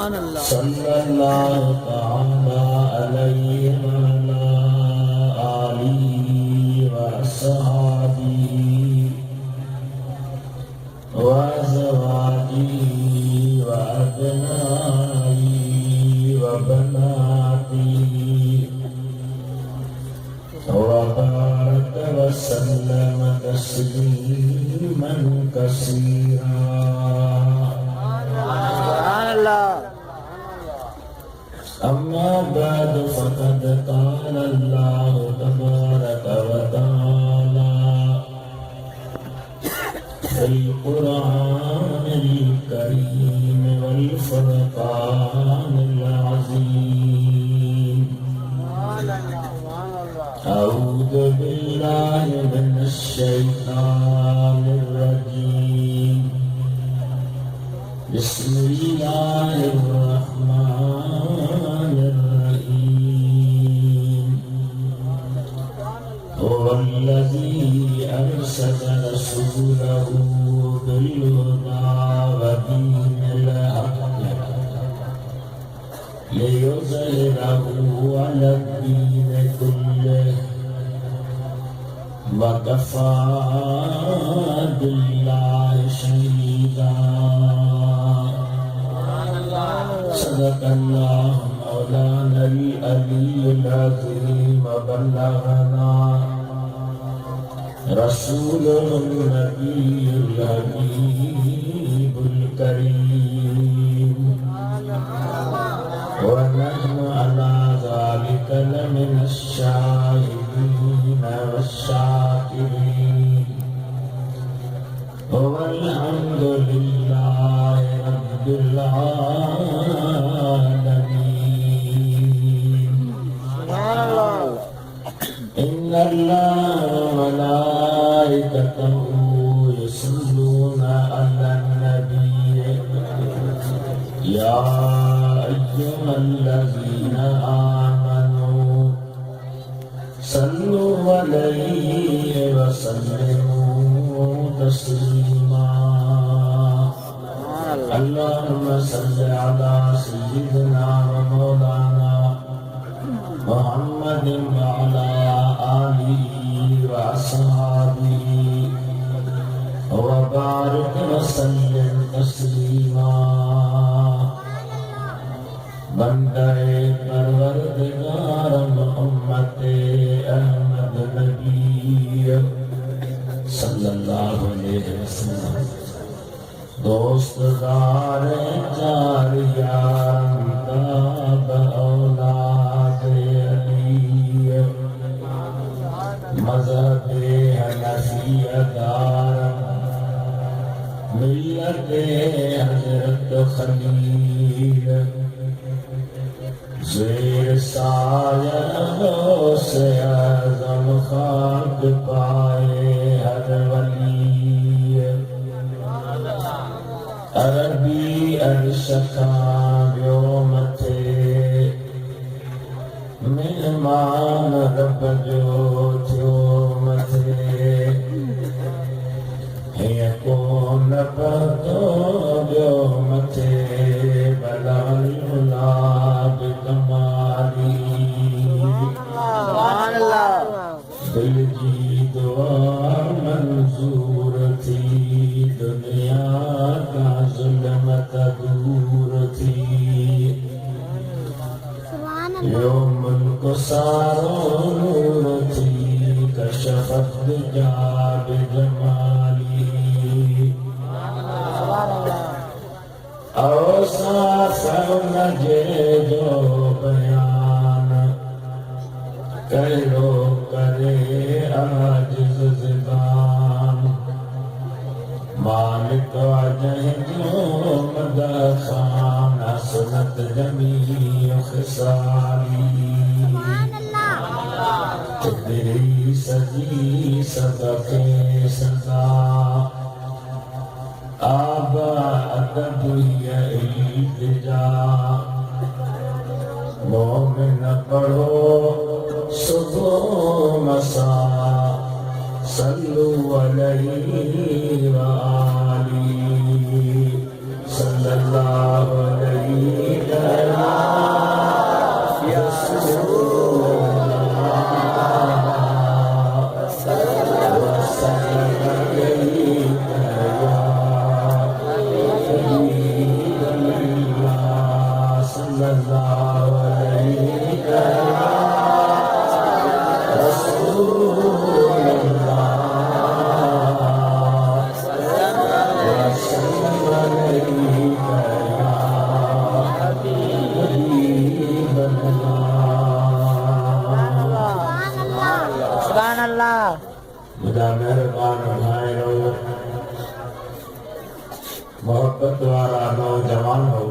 صلی اللہ تعالی علیہ وعلی آلہ وصحبہ وازواجہ وابنائہ وبناتہ وبارك وسلم تسليما كثيرا. أما بعد فقد قال الله تبارك وتعالى في القرآن الكريم والفرقان العظيم: أعوذ بالله من الشيطان الرجيم. بسم الله الرحمن الرحيم. هو الذي أرسل رسوله بالهدى ودين الحق ليظهره على الدين كله وكفى بالله شهيدا. صدق الله مولانا العلي العظيم. وبلغنا رسوله النبي الحبيب الكريم. ونحن على ذلك لمن الشاهدين والشاكرين. والحمد لله رب العالمين. إن الله وملائكته يصلون على النبي يا أيها الذين آمنوا صلوا عليه وسلموا تسليما. اللهم صل على سيدنا ومولانا محمد وعلى آله وأصحابه وبارك وسلم تسليما. بندہ پروردگار محمد احمد نبی صلی اللہ علیہ وسلم، دوست دار چار یار تاب اولاد علی، مذہب حنفیہ دار ملت حضرت خلیل، زیر سایہ غوث اعظم خاک پائے ہر ولی، عربی عرش کھاویو متھے مہمان رب جو تھیو متھے، ہے کون پتو جو متھے بلال العلا بکمالی. دل جی دعا منظور تھی، دنیا کا ظلمت دور تھی، یو ملک سارو نور تھی، کشفت حجاب جمالی. اوصاف نجے جو بیان کرو کرے عاجز زبان، مالک وجہ جو مدہ خان حسنت جمیع خصالی. تیری سجی صدقے سزا آبا ادب یا التجا، مومن پڑھو صبح مساء صلو علیہ وآلہ صلی اللہ علیہ محبت والا نوجوان ہو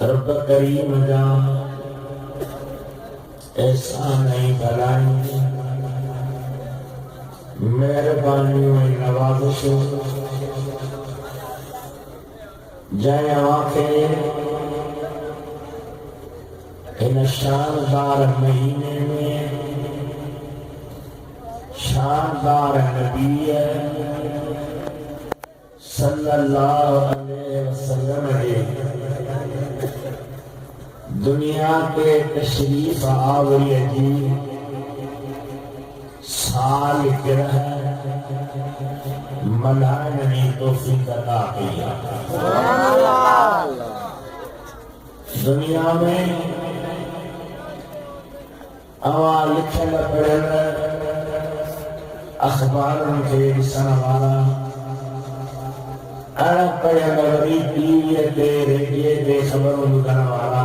رب کریم جان احسان نہیں بھلائی مہربانی میں نوازش جائے آنکھیں ان شاندار مہینے میں شاندار نبی صلی اللہ علیہ وسلم نے دنیا کے تشریف آوری جی سال گرہ ملائنی توفیق عطا کیا دنیا میں اوا لکھل پڑھل اخبارن کے سنوانا اڑپ پڑھل وری ٹی وی تے ریڈیو تے خبروں لکھن والا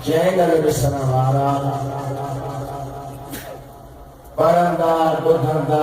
چینل سنوارا پڑھندا ٻدھندا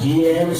GM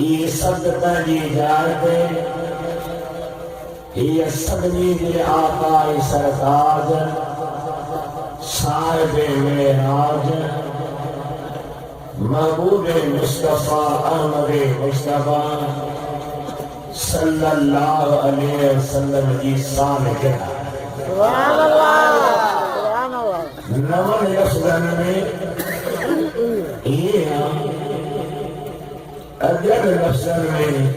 یہ صدقہ جی جائے یہ صدقی جی آقا سرتاج صاحب معراج محبوب مصطفیٰ احمد مصطفیٰ صلی اللہ علیہ وسلم جی سالگرہ سبحان اللہ نون لفظن میں یہ اجل لفظن میں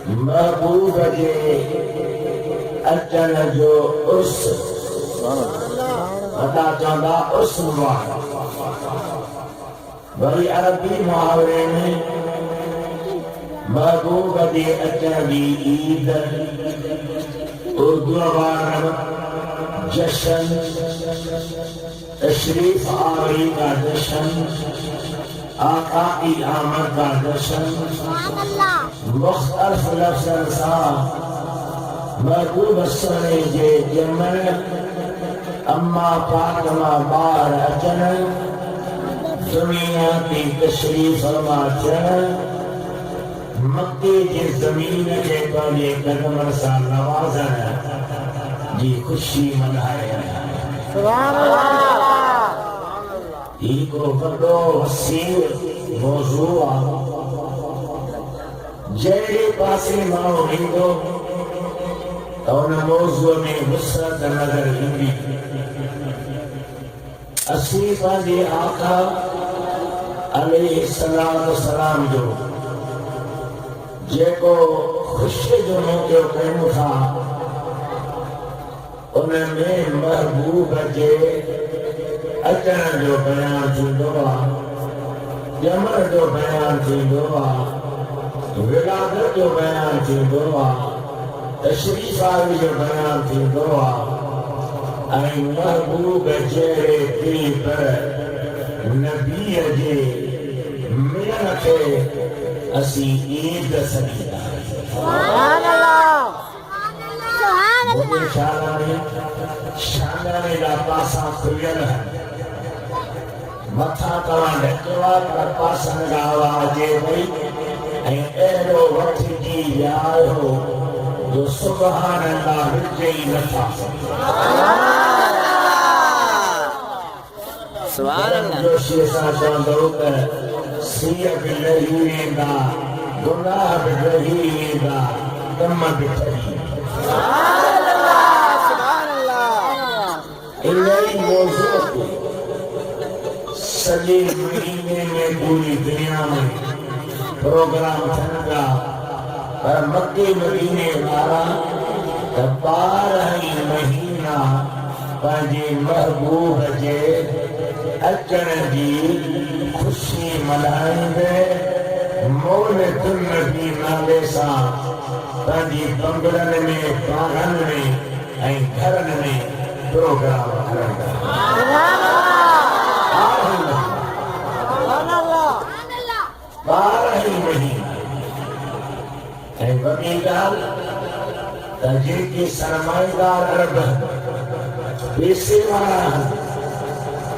محبوب جے اجل جو اس عطا چاندہ اس مبارک بڑی عربی محاورے میں محبوب جے اجلی عید اردو عبارت جشن تشریف آوری کا جشن آقا کی آمد کا جشن مختلف لفظ سا محبوب سنے جے جمن اما پاکما بار اچن دنیا کی تشریف فرما چن مکے کے زمین کے پر یہ قدم سا نوازن جی خوشی منائے سبحان اللہ ایک بڑو وسیع موضوع جہرے پاسے ماں ہندو ان موضوع میں وسعت نظر ہندی اسیفہ جی آقا علیہ السلام جو جے کو خوشی جو موقع قیمو تھا انہیں میں محبوب جے اچن جو بیان تھی دعا جمر جو بیان تھی دعا ولادت جو بیان تھی دعا تشریف آوی جو بیان تھی دعا این محبوب جیرے دل پر نبی جے ملن کے اسی عید سکیدہ سبحان اللہ مجھے شاندانے دا پاسا کھلیل ہے متھا توان ڈھکوا پر پاسن گاوا جے وئی ایڑو وقت جی یار ہو جو سبحان اللہ رجئی نتھا سبحان اللہ جو شیسا چاندو کر سیب لہی دا گناہ بلہی دا دم بٹھئی سبحان اللہ الہی موضوع کو سجے مہینے میں پوری دنیا میں پروگرام تھنگا پر مکے مدینے وارا بارہ مہینہ پانجے محبوب جے اچن جی خوشی ملائیں دے مولد النبی نالے ساں تانجی بنگلن میں باغن میں گھرن میں پروگرام کرندا بارہ ہی مہینہ وڈی گال تجھے کی سرمائے دار عرب پیسے والا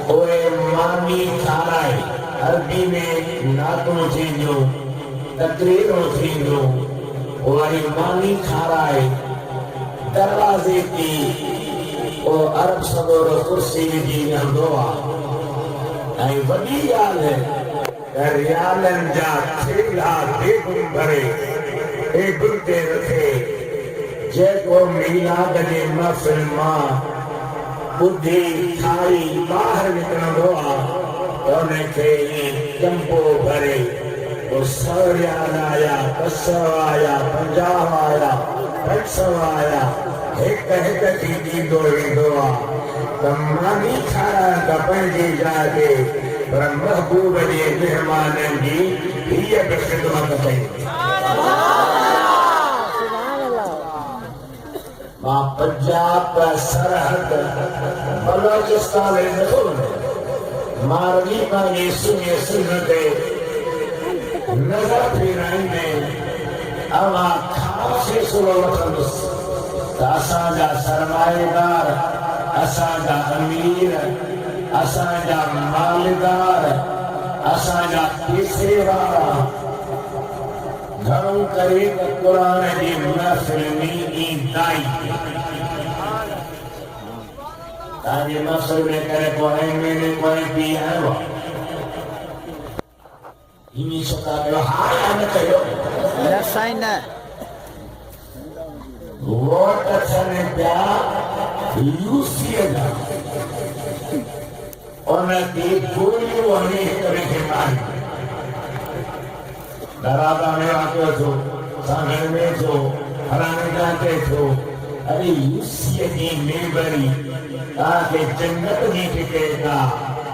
اوے مانی کھارائے عربی میں ناتوں تھینجو تقریروں تھینجو اوے مانی کھارائے دروازے کی او عرب صدور کرسی جی نندوا وڈی گال ہے ریالن جا تھیلا دیگن بھرے ایگن دے رکھے جے کو میلاد جے محفل ماں بدھی کھائی باہر نکلن ہوا انہیں کے جمپو بھرے اور سوریان آیا پسو آیا پنجاب آیا پنسو آیا ایک کی دیدو ہوا تمانی کھارا کپن جی جاگے پر محبوب جی مہمانن جی یہ بخدمت ہے ماں پنجاب کا سرحد بلوچستان نکل ماروی کا یہ سنتے نظر پھیرائیں میں اما خاصی سلو وطنس اساں جا سرمایہ دار اساں جا امیر اساں جا مالدار اساں جا پیسے والا گھروں کرے قرآن جی محفل میں دائی تاجی محفل میں کرے کوئی میں نے کوئی بھی ہے وہ ہی سکتا کہ ہاں آنے کہو رسائن ووٹ اچھانے پیا یوسیے گا انہیں دی گولیو ہمیں کرے کے مانی درادا میں آتے تھو سانگھر میں تھو ہرانے جاتے تھو ارے یوسیے کی میبری تاکہ جنت نہیں ٹکے گا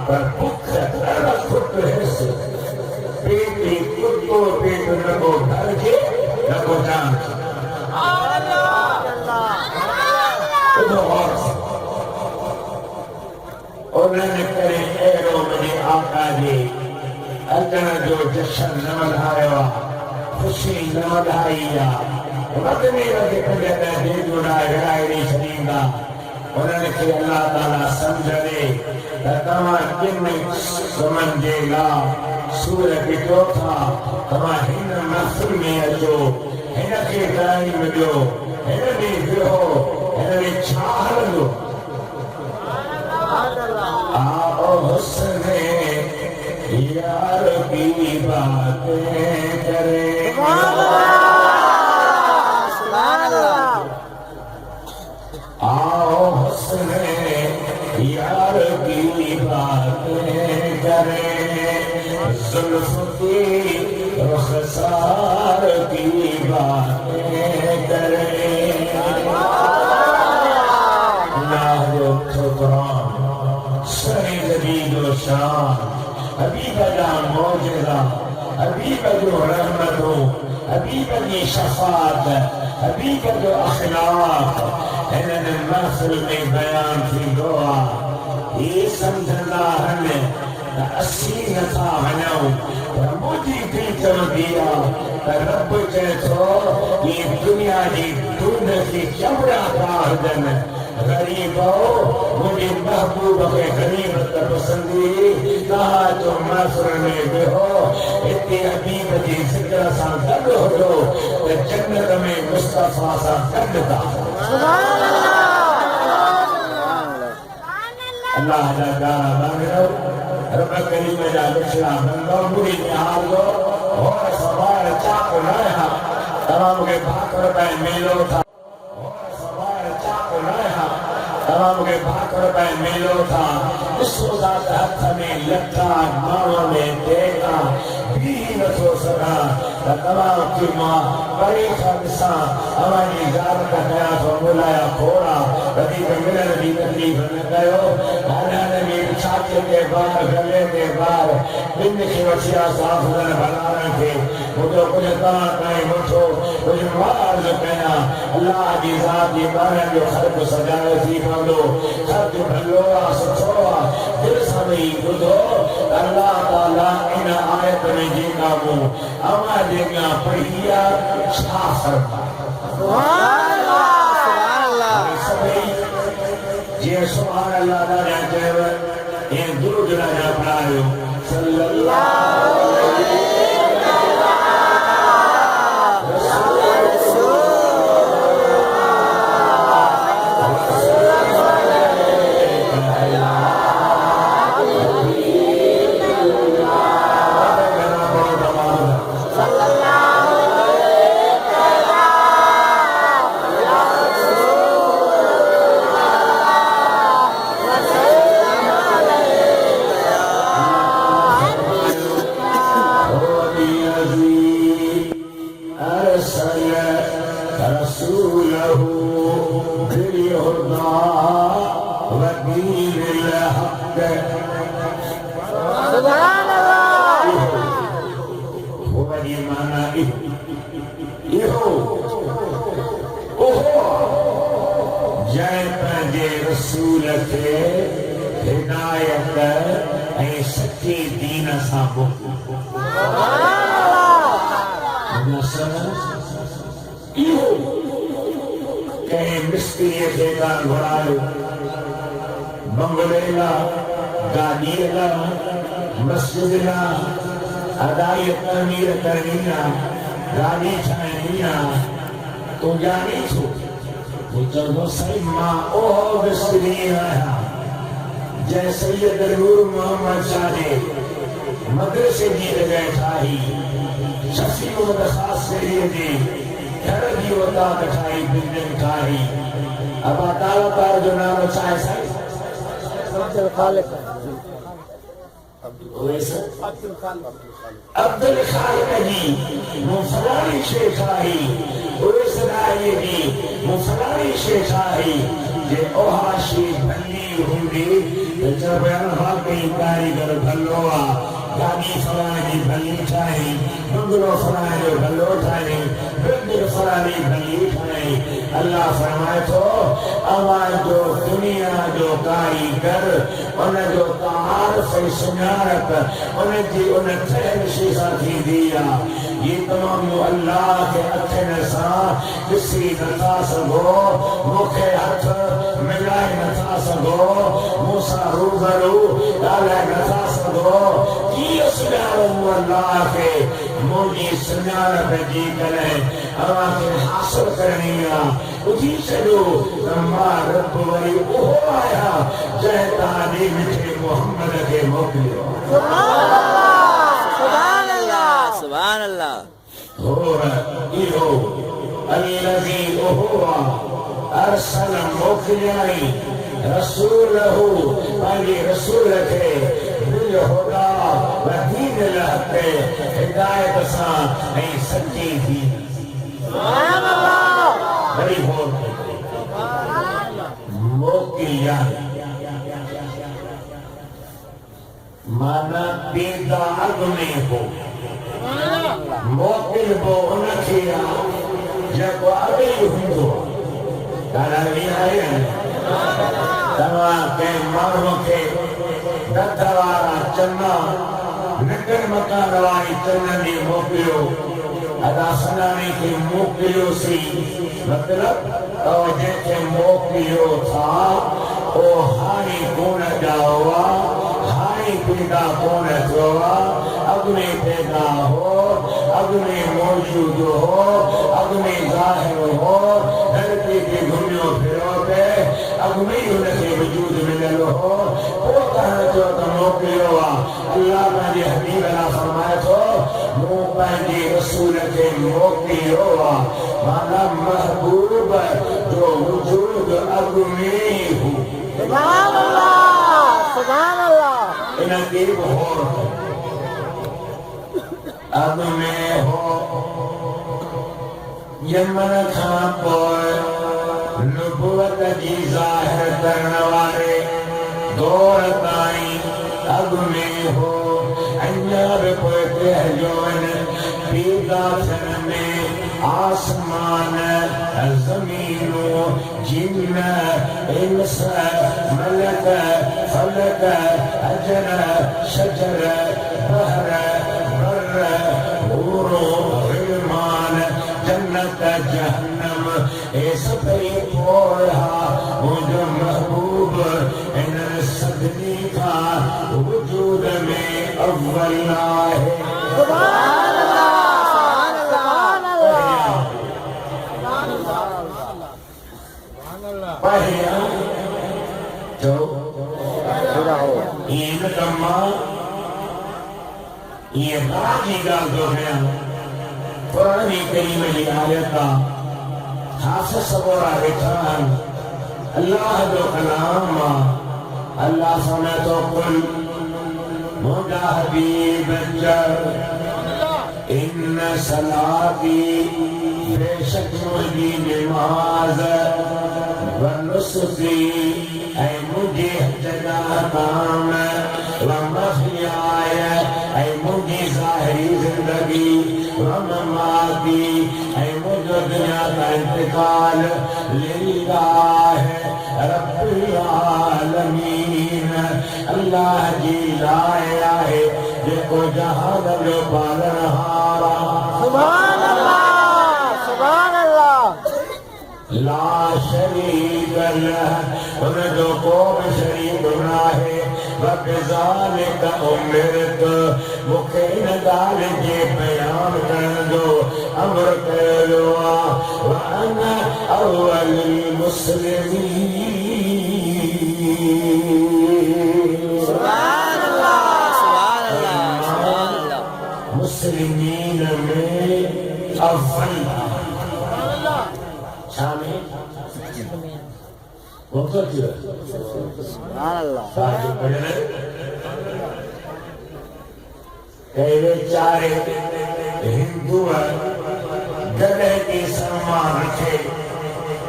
پر بکھ ترہ خود حص پیٹی کتو پیٹ نکو گھر کے نکو جان کے انہوں نے کرے ایرو منی آقا جی اجن جو جشن نہ مدھایا خوشی نہ مدھائیا مدنی رکھے پجتے دے جوڑا گرائنی شریندہ انہوں نے کہ اللہ تعالیٰ سمجھے تمہاں کن سمن جے گا سورہ کی چوتھا تمہاں ہن محفل میں اچو ہن کے ٹائم جو ہن میں جو ہن میں چھاہر جو آؤ حسن یار کی باتیں کرے آؤ حسن یار کی باتیں کرے زلف کی رخسار کی باتیں کرے اللہ جو ٹھکران سری جدید و شان حبیب جا موجزہ حبیب جو رحمت ہو حبیب جی شفاعت حبیب جو اخلاق انہوں نے محفل میں بیان تھی دعا یہ سمجھنا ہمیں اسی نتھا ہنو مجھے دل کر دیا رب چاہے تو یہ دنیا جی دھند کی چمڑا پاہدن غریب ہو مجھے محبوب کے غریبت پسندی کہا جو محفل میں بھی ہو اتنی حبیب جی ذکر سان گڈ ہو جو جنت میں مصطفیٰ سان گڈ دا اللہ جا گانا بانگو رب کریم جا بچڑا بندو بری نحال دو اور سوار چاک لائحا تمام کے بھاکر بین میلو تھا تمام کے بھاکر بین میلو تھا اس وزاد ہتھ میں لکھا ماں میں دیکھا بھی نہ سو سکا تمام کی ماں بڑی خالصاں ہماری ذات کا خیال تو ملایا کھوڑا کبھی ملن بھی تکلیف نہ کرو ہر نبی چھاتی کے بار گلے کے بار بند کی وسیع صاف نہ بنا رکھے مجھے کچھ تاں کہیں مٹھو کچھ مارز کہنا اللہ کی ذات کی بارن جو خلق سجائے تھی بندو خلق بھلوہ ستھوہ دل سمئی بدھو اللہ تعالیٰ ان آیت میں جینا مو اما دیکھنا پڑھیا شاہ فرما سبحان اللہ سبحان جی سبحان اللہ دا رہتے ہوئے یہ درود راجہ پڑھائیو صلی اللہ علیہ رسول کے ہدایت اے سچی دین سابو کہیں مستری خیدان بھرائیو بنگلے لا گاڑی لا مسجد لا ادائی تعمیر کرنینا گاڑی چھائنینا تو جانی چھو مجھو صحیح ماں اوہ مستری آیا جے سید نور محمد شاہدے مدرسے جی لگے ٹھائی شخصی کو مدخاص سے لیے دی گھر بھی ہوتا دکھائی بلڈنگ کھائی اب تعالیٰ پر جو نام چاہے سائی عبد الخالق عبد الخالق جی مفلانی شیخ آئی اویس نائی جی مفلانی شیخ آئی جے اوہاشی بھلی ہوندی جب انہا کئی کاریگر بھلوہ گاڑی فلانی بھلی اٹھائی بنگلو فلانی بھلو اٹھائی بندر فلانی بھلی اٹھائی اللہ فرمائے تو امان جو دنیا جو کاریگر انہیں جو تعارف سنیارت انہیں جی انہیں تھہن شیخہ تھی دیا یہ تمام اللہ کے اتھن سا کسی نتا سگو مکھے ہتھ ملائی نتا سگو موسیٰ روبرو ڈالے نتا سگو یہ سنیارم اللہ کے موجی سنیارت جی کریں اللہ کے حاصل کرنیا اسی چلو تمہار رب وری اوہ آیا جہے تانی مٹھے محمد کے موکلیو سبحان اللہ سبحان اللہ سبحان اللہ اور ایہو الذی اوہوا ارسل موکلیائی رسولہو پانجی رسول کے بالہدا و دین الحق ہدایت ساں نہیں سچی تھی سبحان اللہ بڑی ہو موکلیا مانا پیدا اگنے ہو موکل بو انکھیا جب اگلی ہندو کانا بھی آئے ہیں تمام کے مانوں کے دتوارا چنہ نکر مکان وائی چنہ دی موکلیو ادا سنانی کی موکلیو سی مطلب توجہ کے موکلیو تھا او ہاری کون جاؤا ہاری پیدا کون جاؤا اگنے پیدا ہو اگنے موجود ہو اگنے ظاہر ہو دھرتی کی گھنیوں پھرو پہ اگنے انہیں سے وجود ملل ہو وہ کہنا جو تو موکلیو اللہ پہنجی حبیب اللہ فرمائے تو مو پہنجی رسول کے موکلیو مانا محبوب جو وجود اگنے ہو سبحان اللہ سبحان اللہ انہیں کی بہور اگنے ہو یمن کھان پوئے نبوت جی ظاہر کرن والے دور تائیں اب میں ہو انجاب پوئتے جون پیدا تھن میں آسمان زمین جن انس ملک فلک اجر شجر بحر بر حور غلمان جنت جہنم اے سبھی پوڑا مجھے محبوب ان صدقی کا وجود میں اول ہے سبحان اللہ سبحان اللہ پہیا جو یہ نکمہ یہ باقی گال دو ہے قرآن کریم کی آیتا حافظ سبورا رکھان اللہ دو کلام اللہ سمجھو قل مجھا حبیب جر ان صلاتی بے شک مجھے نماز ونسکی اے مجھے جناتان ومحیائی اے مجھے ظاہری زندگی ومماتی اے مجھے دنیا کا انتقال للہ رب العالمین اللہ جی لائے ہے جیکو جہان جو پالن ہارا سبحان اللہ سبحان اللہ لا شریک لہ ان جو قوم شریک نہ ہے وَبِذَالِكَ أُمِرْتُ مُکھے نگال کے بیان کر دو امر کرو وَأَنَا أَوَّلِ الْمُسْلِمِينَ سبحان اللہ سبحان اللہ سبحان اللہ مسلمین میں اول شامل وہ تو کیا سبحان اللہ ساتھ پڑھنے کہے چارے ہندو گدے کی سامان رکھے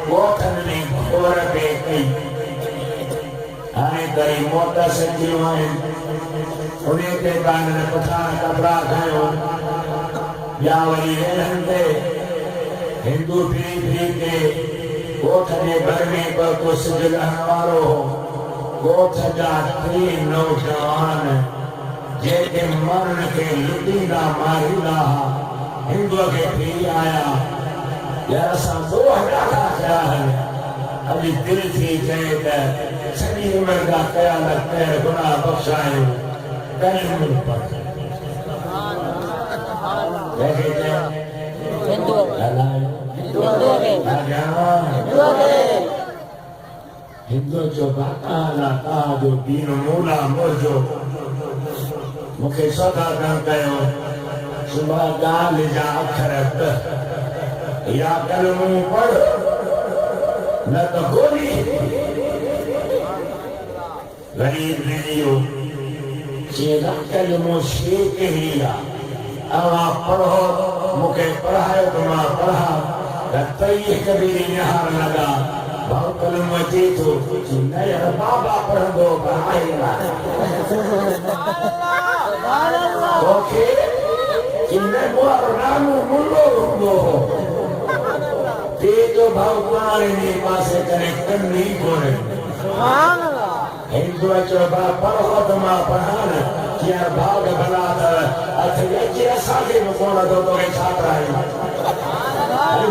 وہ کھننے گھور پہ کئی آنے کری موٹا سے جلوائیں انہیں کے کاننے پتھانا کبرا کھائیں یا ولی رہن دے ہندو پھری پھری کے گوٹھ نے بھرنے پر کچھ جلہنوارو ہو گوٹھ جا تین نوجوان جے کے مرن کے لٹینا ماری رہا ہندو کے پھری آیا یا سا دو ہٹاتا کیا ہے ابھی دل تھی کہے کہ سنی عمر کا قیالت پیر گناہ بخشائیں کہیں مل پر دیکھے کہ ہندو ہندو جو باقالا تا جو دین مولا مرجو مکھے سودا کر کہو صبح گال جا اکھرت یا کلموں پڑھ نہ تو گولی غریب لیو چیزا کلموں شیک ہی اوا پڑھو مکھے پڑھائے تمہا پڑھا رتائی کبیری نہار لگا بھاؤ کلمہ جیتو نیا بابا پڑھ دو بھائی اوکے انہیں نامو ملو ہوں تیجو بھاؤ پانے نہیں پاسے کرے کنی کونے سبحان اللہ ہندو اچھو با پڑھو تمہا پڑھانا کیا بھاگ بنا تھا اتھے ساگے مکونا دو تو کے چھاپ رہے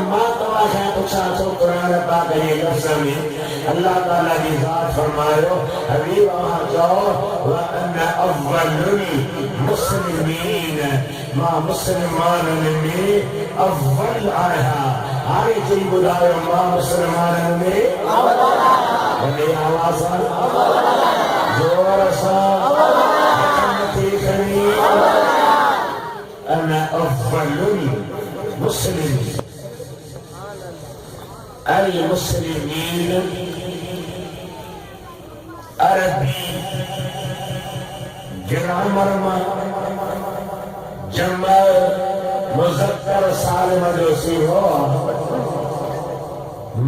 ماں تمہا ہے پچھا تو قرآن پاک یہ لفظ میں اللہ تعالیٰ کی ذات فرمائے حبیب وہاں جاؤ وَأَنَّ أَوَّلُ الْمُسْلِمِينَ ماں مسلمان میں اول آیا آگے چلی بدائے ماں مسلمان میں اول آیا بلے آواز زور سا حکمتی کری أنا أفضل المسلمين المسلمين عربي گرامر میں جمع مذکر سالم جو سی ہو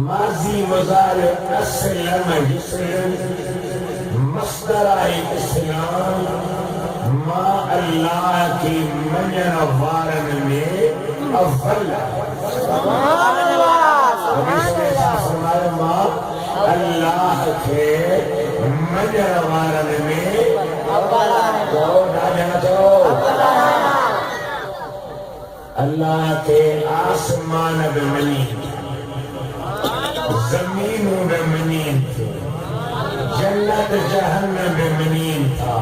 ماضی مضارع اسلم یسلم مصدر اسلام ما اللہ کی منجن وارن میں اول فرمائے ما اللہ کے منجن وارن میں اللہ کے آسمان بمنین زمین بمنین تھی جنت جہنم بمنین تھا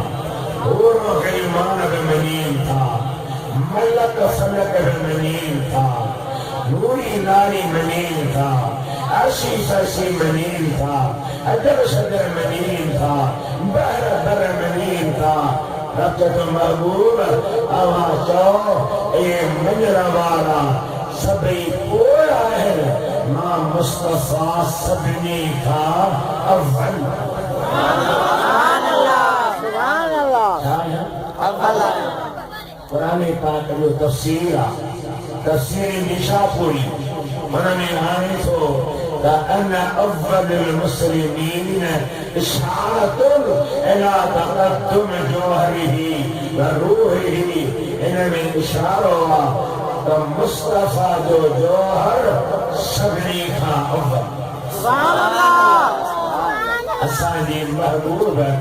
حور و غلمان بمنین تھا ملک فلک بمنین تھا نوری ناری منین تھا عرشی فرشی منین تھا عجب شدر منین تھا بحر بر منین تھا ربط محبوب آواز جو اے مجرہ والا سبھی پورا ہے ماں مصطفیٰ سبنی کا اول سبحان اللہ سبحان اللہ قرآن پاک جو تفسیر نشاپوری انہوں آنے تو لأن أفضل المسلمين إشعارة إلى تقدم جوهره وروحه إن من إشعاره مصطفى جو جوهر سبنی کا أفضل سبحان اللہ أساني محبوبة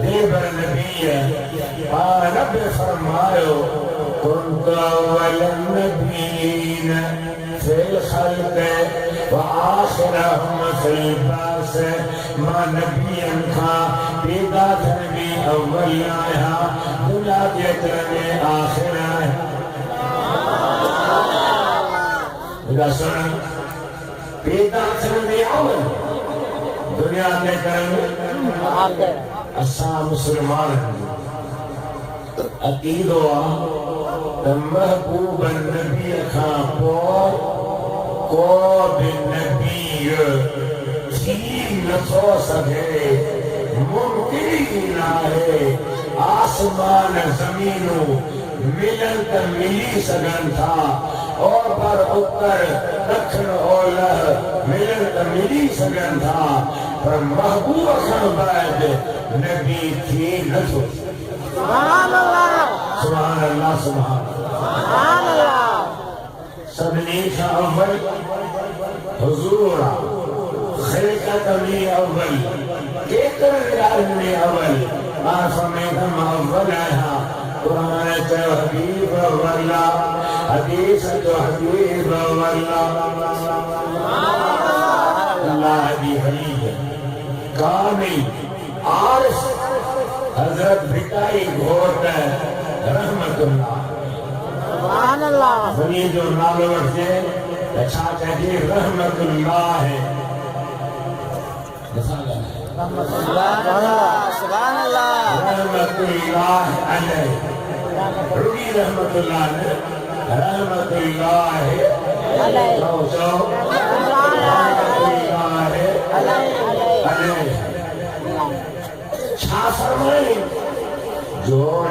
ديبر نبي رب فرمايو كنت أول النبيين في الخلق وآخرهم في الباس ما نبيا تھا پیدا کرنے اول آیا دنیا کے کرنے آخر آیا میرا سن پیدا کرنے اول دنیا کے کرنے اساں مسلمان عقید ہوا محبوب النبی کا پور کو بھی نبی تھی نسو سکے ممکن ہی نہ ہے آسمان زمینوں ملن کا ملی سگن تھا اور پر اتر دکھن اولہ ملن کا ملی سگن تھا پر محبوب خان بعد نبی تھی نسو سبحان اللہ سبحان اللہ سبحان اللہ سبنی کا اول حضور خلقت میں اول کیتر عالم میں اول آسمیتم اول آیا قرآن تو حبیب اولا حدیث تو حبیب اولا اللہ دی حبیب کامل عارف حضرت بھٹائی گھوٹ رحمت اللہ سبحان اللہ بنی جو نالور سے اچھا کہتے رحمت اللہ ہے سبحان اللہ رحمت اللہ علیہ ربی رحمت اللہ نے رحمت اللہ ہے رحمت اللہ ہے علیہ چھا فرمائیں جوڑ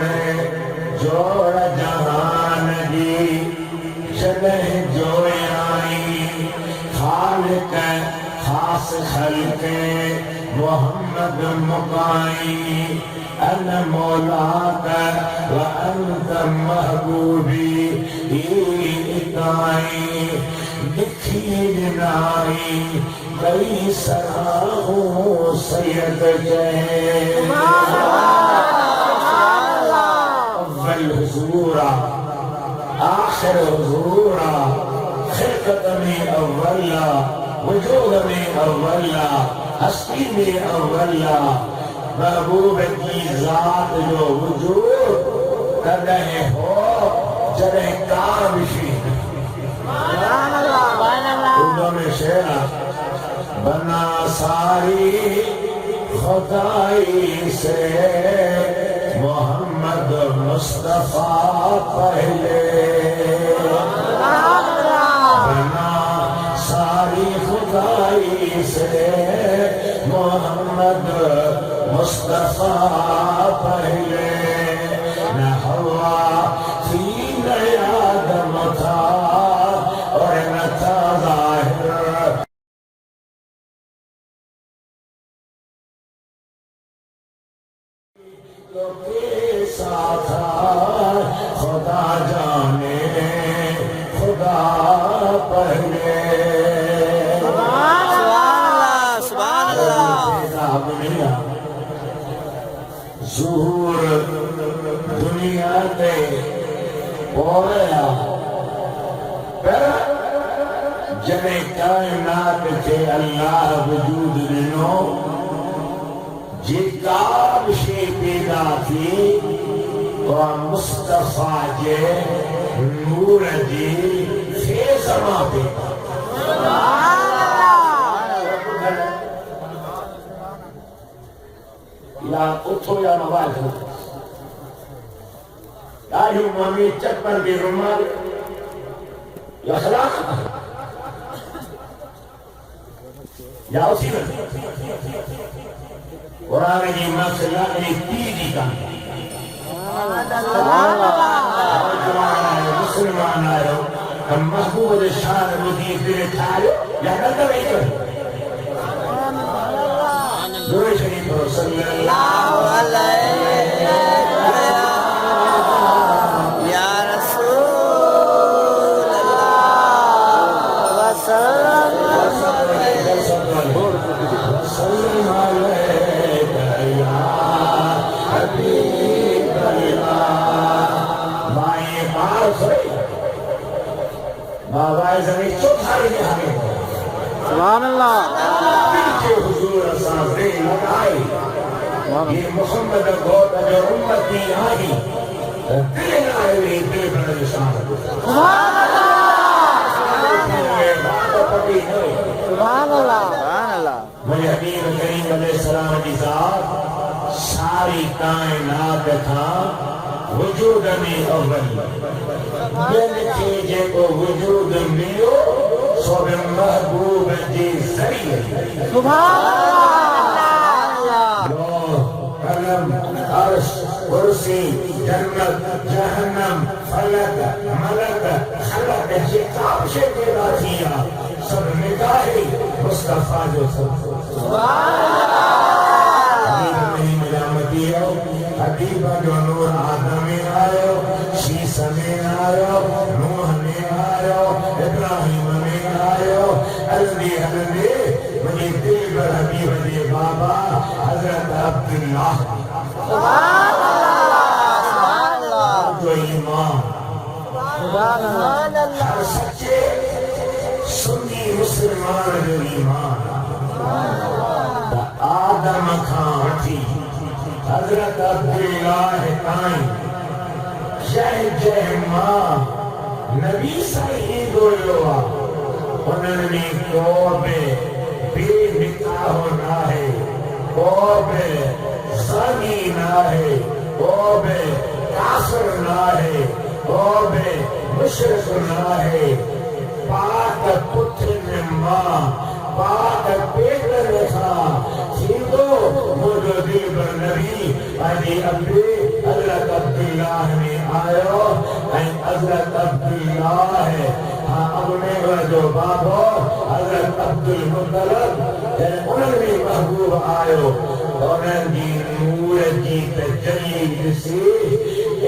جہان دی جگہ جوڑائی خالق خاص خلق محمد مقائی انا مولاک وانت محبوبی اطائی لکھی جنائی کئی سراہوں سید جائے اول حضورا آخر حضورا خلقت میں اولا وجود میں اولا ہستی میں اولا محبوب کی ذات جو وجود کر رہے ہو جرے کاربشی اردو میں شعر بنا ساری خدائی سے محمد مصطفیٰ پہلے بنا ساری خدائی سے محمد مصطفیٰ پہلے نہ ہوا تھی نہ آدم پوریا پر جنے کائنات کے اللہ وجود دنو جتاب شے پیدا تھی اور مصطفیٰ جے نور جی فیض ماں پیدا یا اتھو یا موائل ہو یا یوں مامی چکر بھی رمال یا خلاق یا اسی میں قرآن کی مسئلہ ایک تیجی کا مسلمان آئے ہو ہم محبوب شان مدی دل کھائے یا نظر ہی کریں نور شریف صلی اللہ علیہ یا رسول اللہ وسلم وسلم علیہ یا حبیب اللہ مائیں بار کھوئی بابائے زمین چوتھائی میں ہمیں سبحان اللہ حضور صاحب نے لگائی یہ محمد گوتا جو امتی آئی دل آئے ہوئی دل پر نشان سبحان اللہ سبحان اللہ مجھے حبیب کریم علیہ السلام کی ذات ساری کائنات تھا وجود میں اول دل کے جے کو وجود ملو سب محبوب جی ذریعے سبحان قلم عرش کرسی جنت جہنم فلک ملک خلق جتاب سے پیدا کیا سب نگاہی مصطفیٰ جو سب حبیب نہیں ملامتی ہو حبیبہ جو نور آدم میں آئے ہو شیسہ میں آئے ہو نوح میں آئے ہو ابراہیم میں آئے ہو حلدی مجھے دل پر حبیب دے بابا حضرت عبداللہ سبحان اللہ جو ایمان سبحان اللہ ہر سچے سنی مسلمان جو ایمان آدم کھان تھی حضرت عبداللہ تائیں جہ ماں نبی صحیح گولوا انہوں نے کوبے بے نکاح نہ ہے کوبے زنی نہ ہے کوبے کافر نہ ہے کوبے مشرک نہ ہے پاک پتر ماں پاک پیٹر رکھا سیدھو مجھو دل بر نبی آجی ابی حضرت عبداللہ میں آئے حضرت عبداللہ ہے اپنے جو بابو حضرت عبدالمطلب انہوں نے محبوب آئے انہوں نے نور جی تجلی سے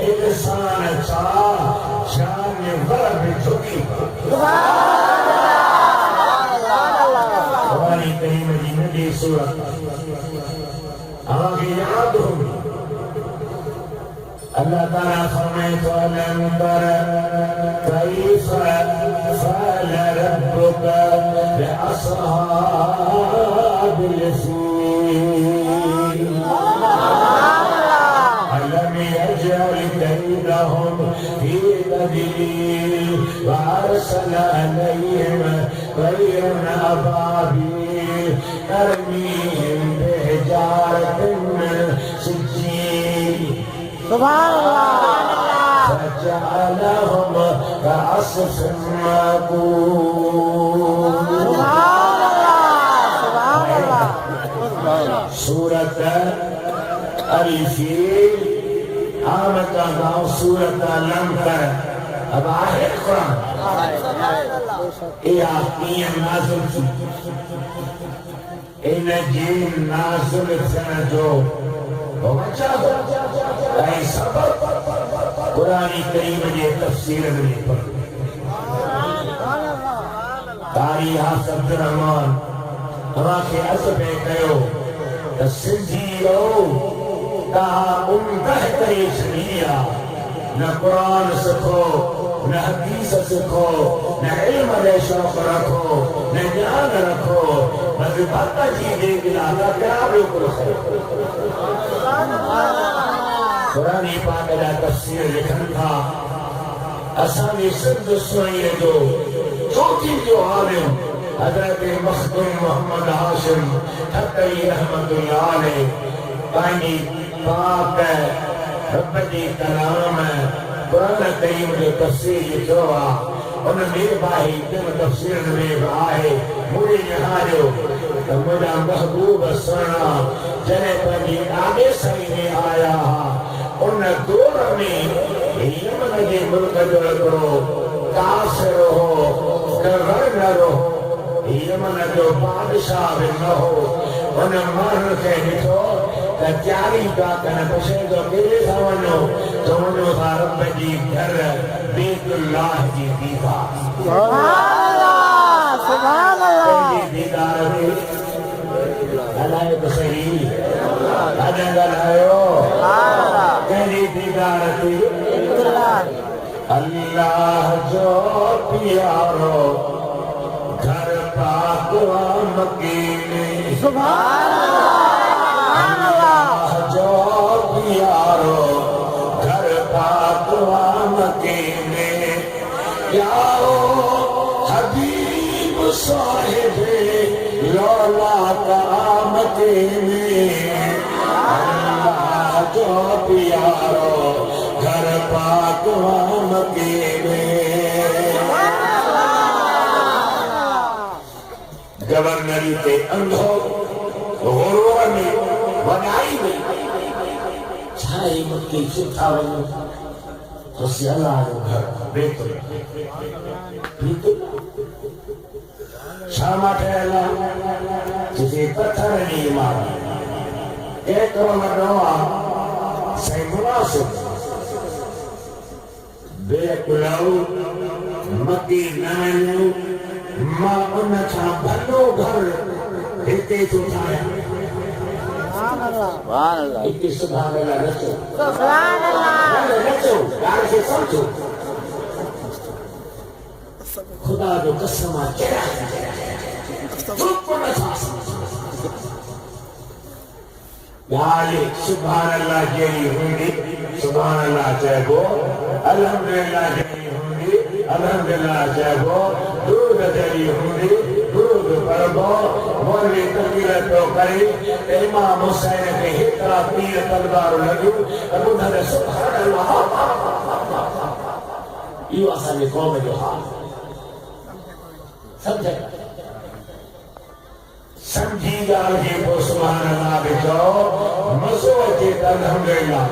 انسان چاہ شان غرب چھکی ہماری کریم مدینہ کی صورت آگے یاد ہوگی اللہ تعالیٰ فرمائے وَلَمْ تَرَ كَيْفَ فَعَلَ رَبُّكَ بِأَصْحَابِ الْفِيلِ أَلَمْ يَجْعَلْ كَيْدَهُمْ فِي تَضْلِيلٍ وَأَرْسَلَ عَلَيْهِمْ طَيْرًا أَبَابِيلَ تَرْمِيهِمْ بِحِجَارَةٍ مِّن سِجِّيلٍ سبحان اللہ فجعلهم كعصف مأكول سبحان اللہ سورۃ الفیل آمد کا گاؤں سورۃ لمکر اب آخر قرآن اے آقین نازل کی اے نجیم نازل سنجو بچہ اے سبب قرآن کریم نے تفسیر میں پڑھ قاری حافظ عبدالرحمن ہما کے عصب کہو سندھی لو کہا امدہ کرے شریعہ نہ قرآن سکھو سکھو نہ علم دے شوق رکھو نہ جان رکھو بس بھاتا جی دے گلا کا کراب لکر خیر قرآن پاک دا تفسیر لکھن تھا اسامی سند سوئیے جو چوٹی جو عالم حضرت مخدوم محمد حاشم تھکئی رحمت اللہ علیہ پانی پاک ہے رب جی کلام ہے قرآن کریم جو تفسیر لکھوا ان میرے بھائی دن تفسیر میں آئے مجھے یہاں جو مجھا محبوب سنا جنے پر جی آگے صحیح میں آیا ان دور میں یمن کے ملک جو کرو کافر ہو گورنر ہو یمن جو بادشاہ بھی نہ ہو ان مرن کے ڈٹھو کہ تیاری کا کن پشے تو میرے سامنو تو انہوں کا رب جی گھر بیت اللہ جی دیدہ سبحان اللہ سبحان اللہ جی دیدار بھی علائے تو صحیح اجنگل آئیو کہنی دیدار تھی اللہ جو پیارو گھر پاک و مکینے سبحان اللہ جو پیارو گھر پاک و مکینے یاو حبیب صاحب لولا کا مکینے اللہ جو پیارو گھر پاک و مکینے گورنری تے اندھو غرور میں ونائی میں چھائی مکی چھتا ونو تو سی اللہ جو گھر بیت بیت شامہ ٹھہلا جسے پتھر نہیں مارا ایک رمضوہ سی مناسب بے کلاو مکی نائنو ماں انہ چھا بھلو گھر ایتے چھوٹایا سبحان اللہ ایتے سبحان اللہ رچو سبحان اللہ رچو یار سے سمجھو خدا جو قسمہ چڑھا چپ نہ ساس یاری سبحان اللہ جیری ہوندی سبحان اللہ چاہو الحمدللہ جیری ہوندی الحمدللہ چاہو درود جیری ہوندی درود پڑھو مولوی تکبیرت تو کری امام حسین کے ہترا تیر تلوار لگو ابو دھر سبحان اللہ یہ اصل قوم جو حال سمجھے سمجھی جا رہی کو سبحان اللہ بچو مسوچے الحمدللہ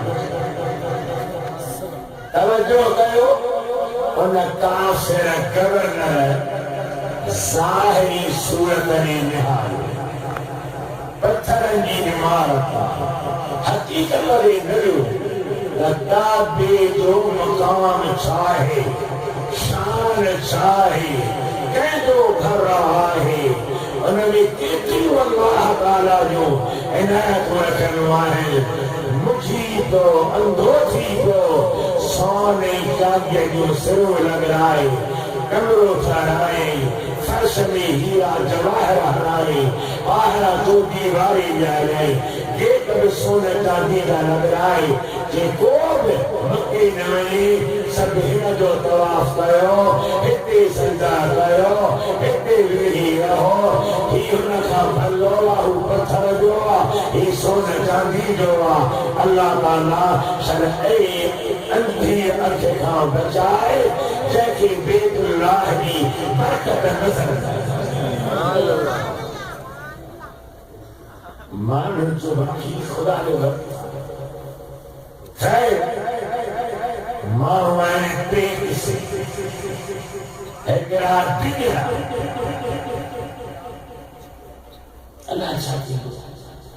توجہ کرو ان کافر گورنر ظاہری صورت نے نہائی پتھرن جی عمارت حقیقت لگے نلو لگا بے جو مقام چاہے شان چاہے کہہ جو گھر رہا ہے انہوں نے کہتی واللہ تعالیٰ جو عنایت ورکنوا ہے مجھی تو اندھو تھی تو سونے جاگے جو سرو لگ رہے کمرو چڑھائے فرش میں ہیرا جواہر ہرائے باہرہ جو دیواری جائے یہ کب سونے چاندی کا لگ رہے کہ کوب مکے نمائے سب ہن جو طواف کرو ہتے سجدہ کرو ہتے ویہی رہو ہی ان کا بھلو لاہو پتھر جو ہی سونے چاندی جو اللہ تعالیٰ شرعی اندھی اکھے کھاں بچائے جیکے بیت اللہ کی برکت نظر مان جو بکی خدا نے بکی خیر ماہوائن پیٹ سے ایک رات دیگرہ اللہ چاہتی ہو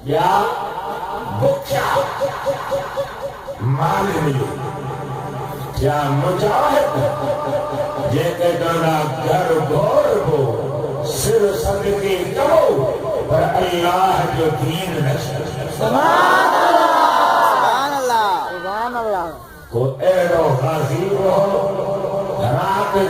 یا بکیا مال ملو یا مجاہد جیتے دونا گھر گھور ہو سر صدقے کرو پر اللہ جو دین نشر سبحان اللہ سبحان اللہ کو ایرو غازی ہو رات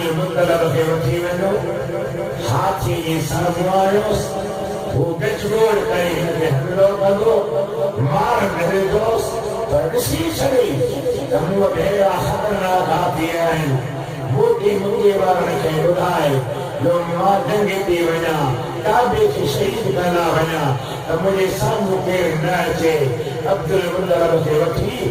المطلب کے وٹھی وینو ہاتھی جی ساموں آیوس وہ گچگوڑ کئی ہنے حملو کندو مار میرے دوست پر ڈسی چھڑی تمو ڈھیرا خطرناک ہاتھی آئیں موٹی منگی وارن کے بدھائے لو ماں جنگی دی ونا کعبے کی شہید بنا ونا مجھے ساموں کے نہ اچے عبدالمطلب کے وٹھی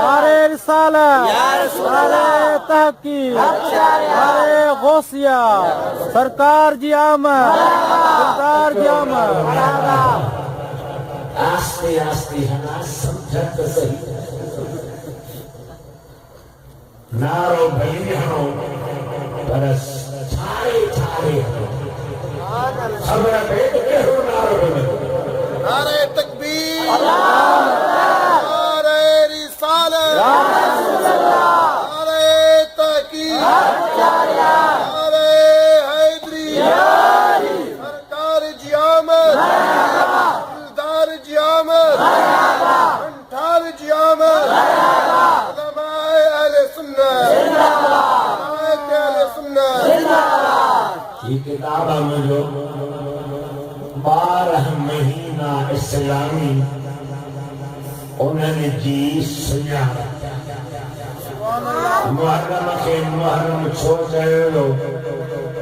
نعرے رسالت نعرے تحقیق نعرے غوثیہ سرکار جی آمد سرکار جی آمد آستے آستے ہنا سمجھت صحیح نارو بھلی ہنو برس چھارے چھارے ہنو خبر بیٹ کے ہو نارو بھلی نعرہ تکبیر نعرہ رسالت نعرہ تحقیق نعرہ حیدری سرکار جی آمد دلدار جی آمد انٹھار جی آمد علماء اہل سنت علماء اہل سنت یہ کتابہ میں جو 12 مہینہ اسلامی انہوں نے جی سنیا محرم کے محرم چھو چلو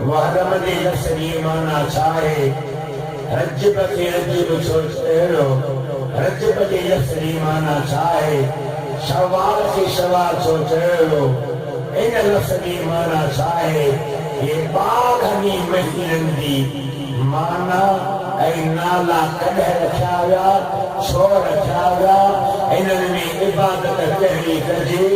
محرم دی لفظی مانا چاہے رجب کے رجب چھو چلو رجب دی لفظی مانا چاہے شوال کی شوال چھو چلو ان لفظی مانا چاہے یہ باغنی مہینن دی مانا اے نالا کدہ رکھا گیا چھو رکھا گیا انہوں نے عبادت کہنی کجی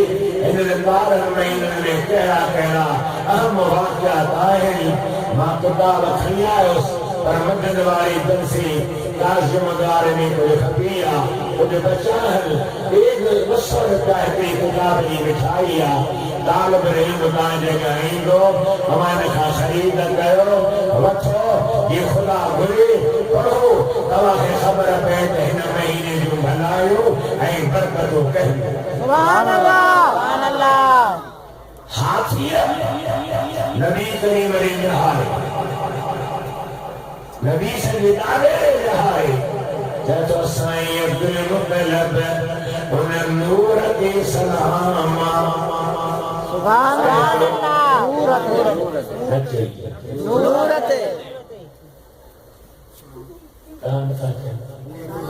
انہوں نے 12 مہینوں میں کہنا اہم واقعات آئیں ماں کتاب کھنی آئیس پر مدد والی دنسی کازم دارمی کو خبیہ کچھ بچاہن ایک مصر کہتی کتاب کی مٹھائیہ طالب رہی مدائن جگہ ہی دو ہمارے کھا خرید کرو وچھو یہ خدا گری پڑھو توا کے خبر پیٹ ہن مہینے جو بھلائیو اے برکتو کہی سبحان اللہ سبحان اللہ حافیہ نبی کریم علیہ جہارے نبی سے لدارے جہارے جہتو سائیں عبدالمطلب انہیں نور کی سلام سبحان اللہ نورت نورت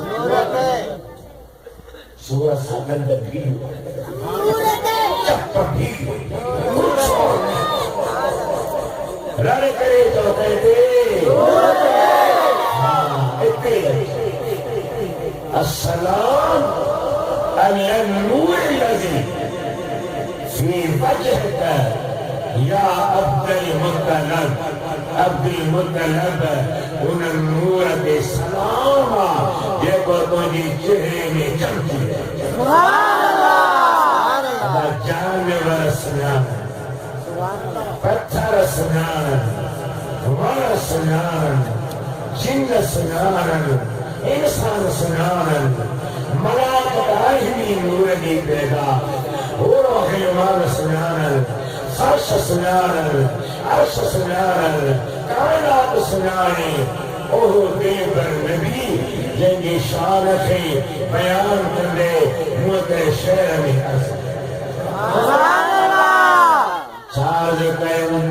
نورت سورہ ساکن در بھی چپا بھی رڑ کرے تو کہتے السلام علی النور الذی فی وجهك یا عبدالمطلب عبدالمطلب ان نور دے سلام یہ کو تجھے چہرے میں چمکی سبحان اللہ جانور سنان پتھر سنان ور سنان جن سنان انسان سنان ملائکت آئینی نور دی پیدا روح ایمان سنان فرش سنان عرش سنان کائنات سنانی اوہ دیبر نبی جنگی شان کی بیان کردے موتے شہر میں عرض سبحان اللہ چارج قیم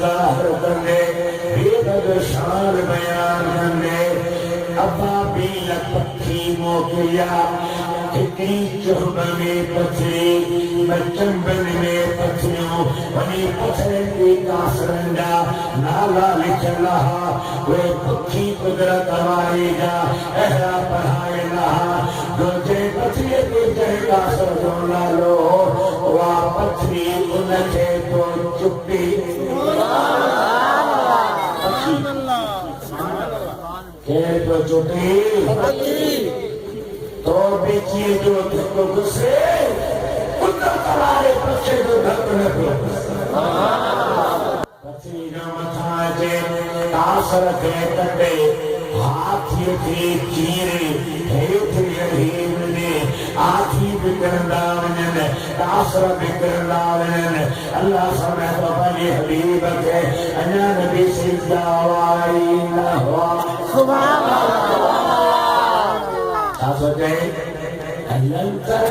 ظاہر کرنے بے قد شان بیان کرنے ابا بیل پکھی موکیا اتنی چہب میں پتھری چمبن میں پتھریوں بنی پتھریں کی کاسرنڈا نالا لکھ رہا وہ پکھی قدرت ہماری جا احرا پڑھائے رہا جو جے پتھری کی جے کاسر جو نالو وہ پتھری انکے تو چپی کہ تو چپی تو بیچی جو دھکو گسے قدر تمہارے پچھے جو دھکو نکو پچھی جو متھاجے تاثر کے کٹے ہاتھی کی چیرے ہیتھی رہیم نے آتھی بکرندہ ونن تاثر بکرندہ ونن اللہ سمعت وفلی حبیب کے انیا نبی سیدہ وائی لہوا سبحان اللہ سوچے لنکر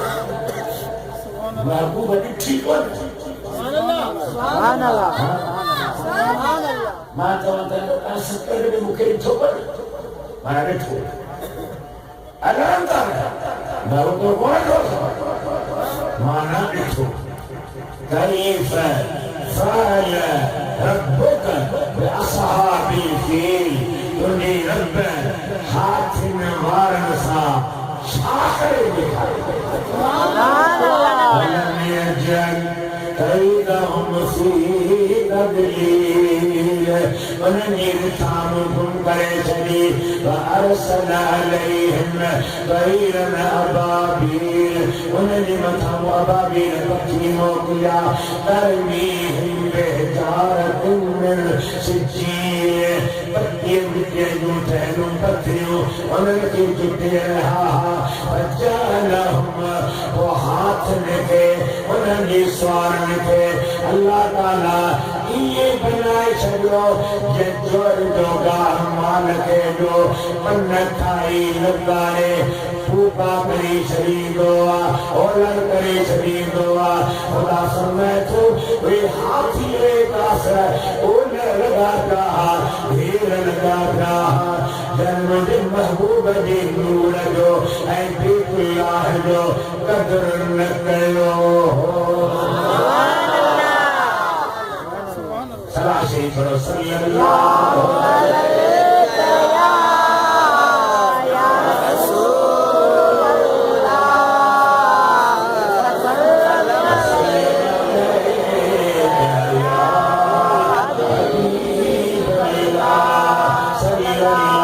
محبوب ابھی ٹھیک ہو سبحان اللہ ماں چاہتا ہے ستر میں مکھے اٹھو پر ماں اٹھو لنکر میں وہ تو کون ہو ماں نہ اٹھو کیف فعل ربک بأصحاب الفیل تنی رب ہاتھ میں مارن سا شاکرے دکھائے ولم يجعل كيدهم في تضليل انہیں تھامکم کرے چلی وارسل علیہم طیرا ابابیل انہیں متھام ابابیل پکھی موکیا ترمیہم بحجارت من سجیل پتیاں مٹیاں جو ٹھہروں پتھریوں انہیں کی جٹے رہا فجعلہم وہ ہاتھ نکے انہیں سوار نکے اللہ تعالیٰ یہ بنائے چھڑو یہ جوڑ جو گاہ مالکے جو منتھائی لگارے پوپا کری شرید ہوا اولر کری شرید ہوا خدا سمیتو وی ہاتھی ایک آسر اولر لگا رہا بھیر لگا رہا جنم دن محبوب دن نور جو اے بیت اللہ جو قدر نکلو سلاشی پڑھو صلی اللہ علیہ یا رسول اللہ صلی اللہ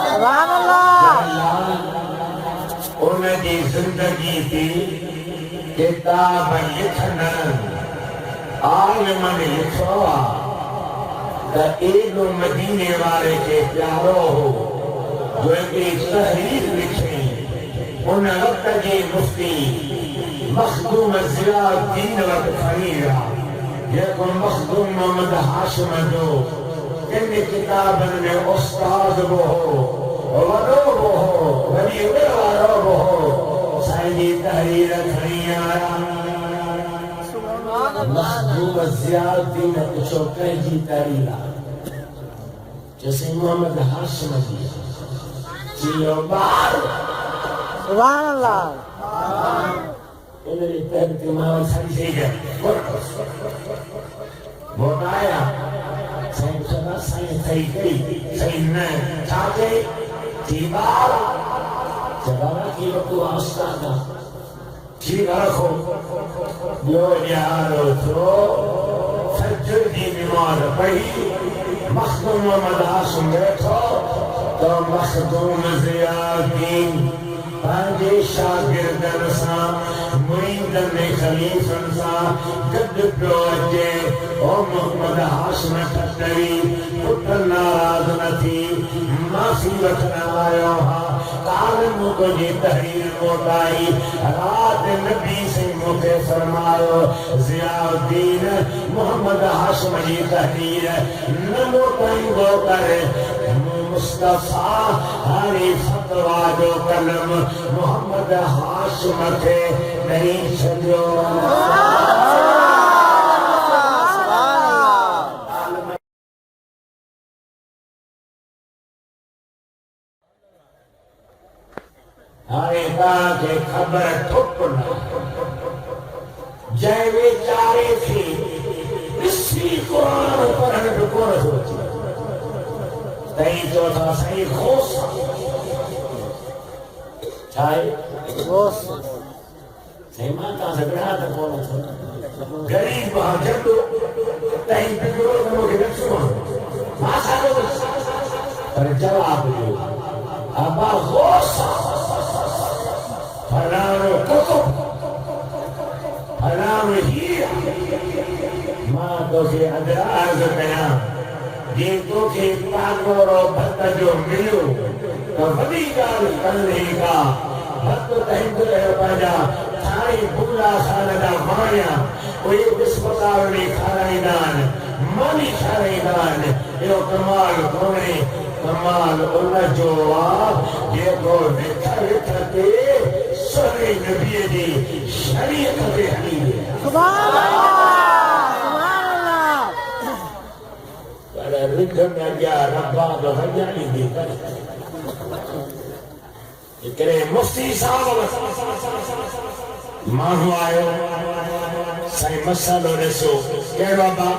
سبحان اللہ انہیں دی زندگی تھی کتاب لکھنا عالم نے لکھوا کہ ایک مدینے والے کے پیارو ہو جو ایک تحریر لکھیں انہیں وقت جی مفتی مخدوم ضیاء الدین وقت خریرہ یہ کن مخدوم محمد حاشم جو ان کتابن میں استاد وہ ہو ورو وہ ہو ولی ورو وہ ہو سائنی تحریر کھڑی آیا مخدوم ضیاء الدین چوکے جی تحریر جیسے محمد حاشم جی چیو بار سبحان اللہ انہیں تحریر کے ماں ساری سے گئے بہت آیا سائن سنا سائن تھئی گئی سائن نہ چاہتے تیبار جبارہ کی وقتو آستانا ٹھیک رکھو جو جہارو تو فجر دی بیمار پہی مخدوم محمد حاشم بیٹھو تو مخدوم ضیاء الدین پانچے شاگردن سا مریدن خلیفن سا گد پیو اچے او محمد ہاشم ٹھٹری پتر ناراض نہ تھی معافی وٹھنا آیا ہاں کالم کو جی تحریر موٹائی رات نبی سے مجھے فرماؤ ضیاء الدین محمد ہاشم جی تحریر نہ موٹائی وہ کرے مصطفیٰ ہری فتوہ جو کلم محمد ہاشم تھے نہیں چھجو ہمیں کہا کہ خبر ٹھپنا جائے وے چارے تھی اسی قرآن پر ہمیں بکور ہوتی تئی جو تھا صحیح خوص چھائے خوص صحیح مانتا سکڑا تھا کون تھا گریب وہاں جدو تئی بکور کو مجھے نقصوان ماسا کو پر جواب دیو ابا خوص فلانو کتب فلانو ہی ماں تو کے ادراز بیان یہ تو کے پاکور و بھت جو ملو تو وڈی گال کرنے کا بھت تہند رہے پاجا تھائی بھولا خاندہ مانیا کوئی بسپتاوری کھارائی دان مانی کھارائی دان یہ کمال کونے کمال اللہ جواب یہ کو وکھا وکھا کے سورے نبی دی شریعت دے حلیل سبحان اللہ سبحان اللہ پر رکھ میں گیا ربا بھجانی دی کر کرے مفتی صاحب مانو آئے سائیں مسئلہ رسو کہ ربا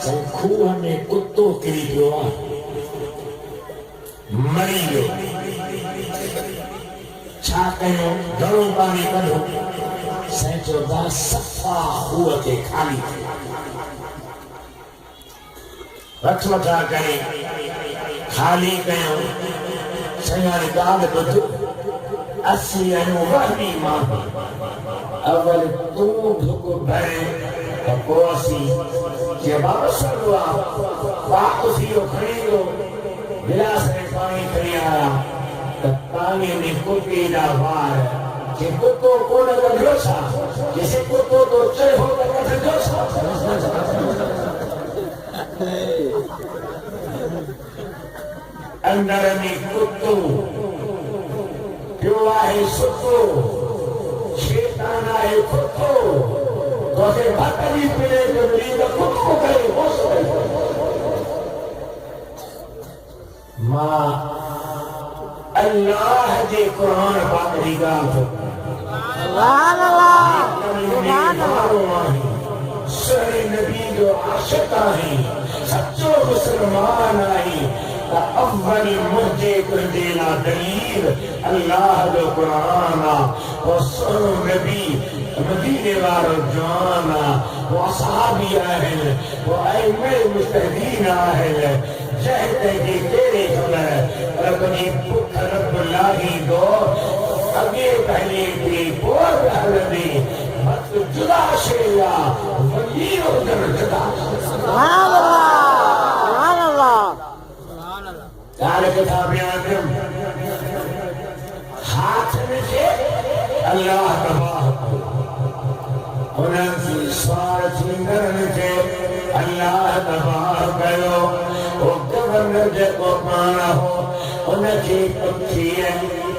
سائیں کھوہ میں کتو کری جو مریو چھاکیوں گھروں پانی کڑھو سینچو دا صفا ہوا کے کھالی رکھ وٹھا کریں خالی کہیں سیاری گال بدھو اسی اینو وحبی ماں اول تو بھکو بھرے کوسی کہ بابا سلوا واقفیو خریدو بلا سے پانی کری آیا پانی میں کتی دا وار کہ کتو کون اگر جوشا جسے کتو تو چل ہو کر جوشا اندر میں کتو پیو آئے ستو شیطان آئے کتو تو اسے بھتری پلے جو مریدہ کتو کرے ہو سکے ماں اللہ جے قرآن پاک دی گال تو سبحان اللہ سبحان اللہ سر نبی جو عاشق آئی سچو مسلمان آئی اول مجھے کر دینا دلیل اللہ جو قرآن و سر نبی مدینے وارو جوانا وہ اصحابی آہل وہ ائمہ مجتہدین آہل جہتے کی تیرے خبر رب جی بک رب اللہ دو اگے پہلے کی بور بہردی مت جدا شیعہ ولی و در جدا سبحان اللہ کار کتاب آدم ہاتھ میں سے اللہ تباہ انہاں کی سوارت لنگرن کے اللہ تباہ کرو وہ گورنر جے کو پانا ہو انہاں کی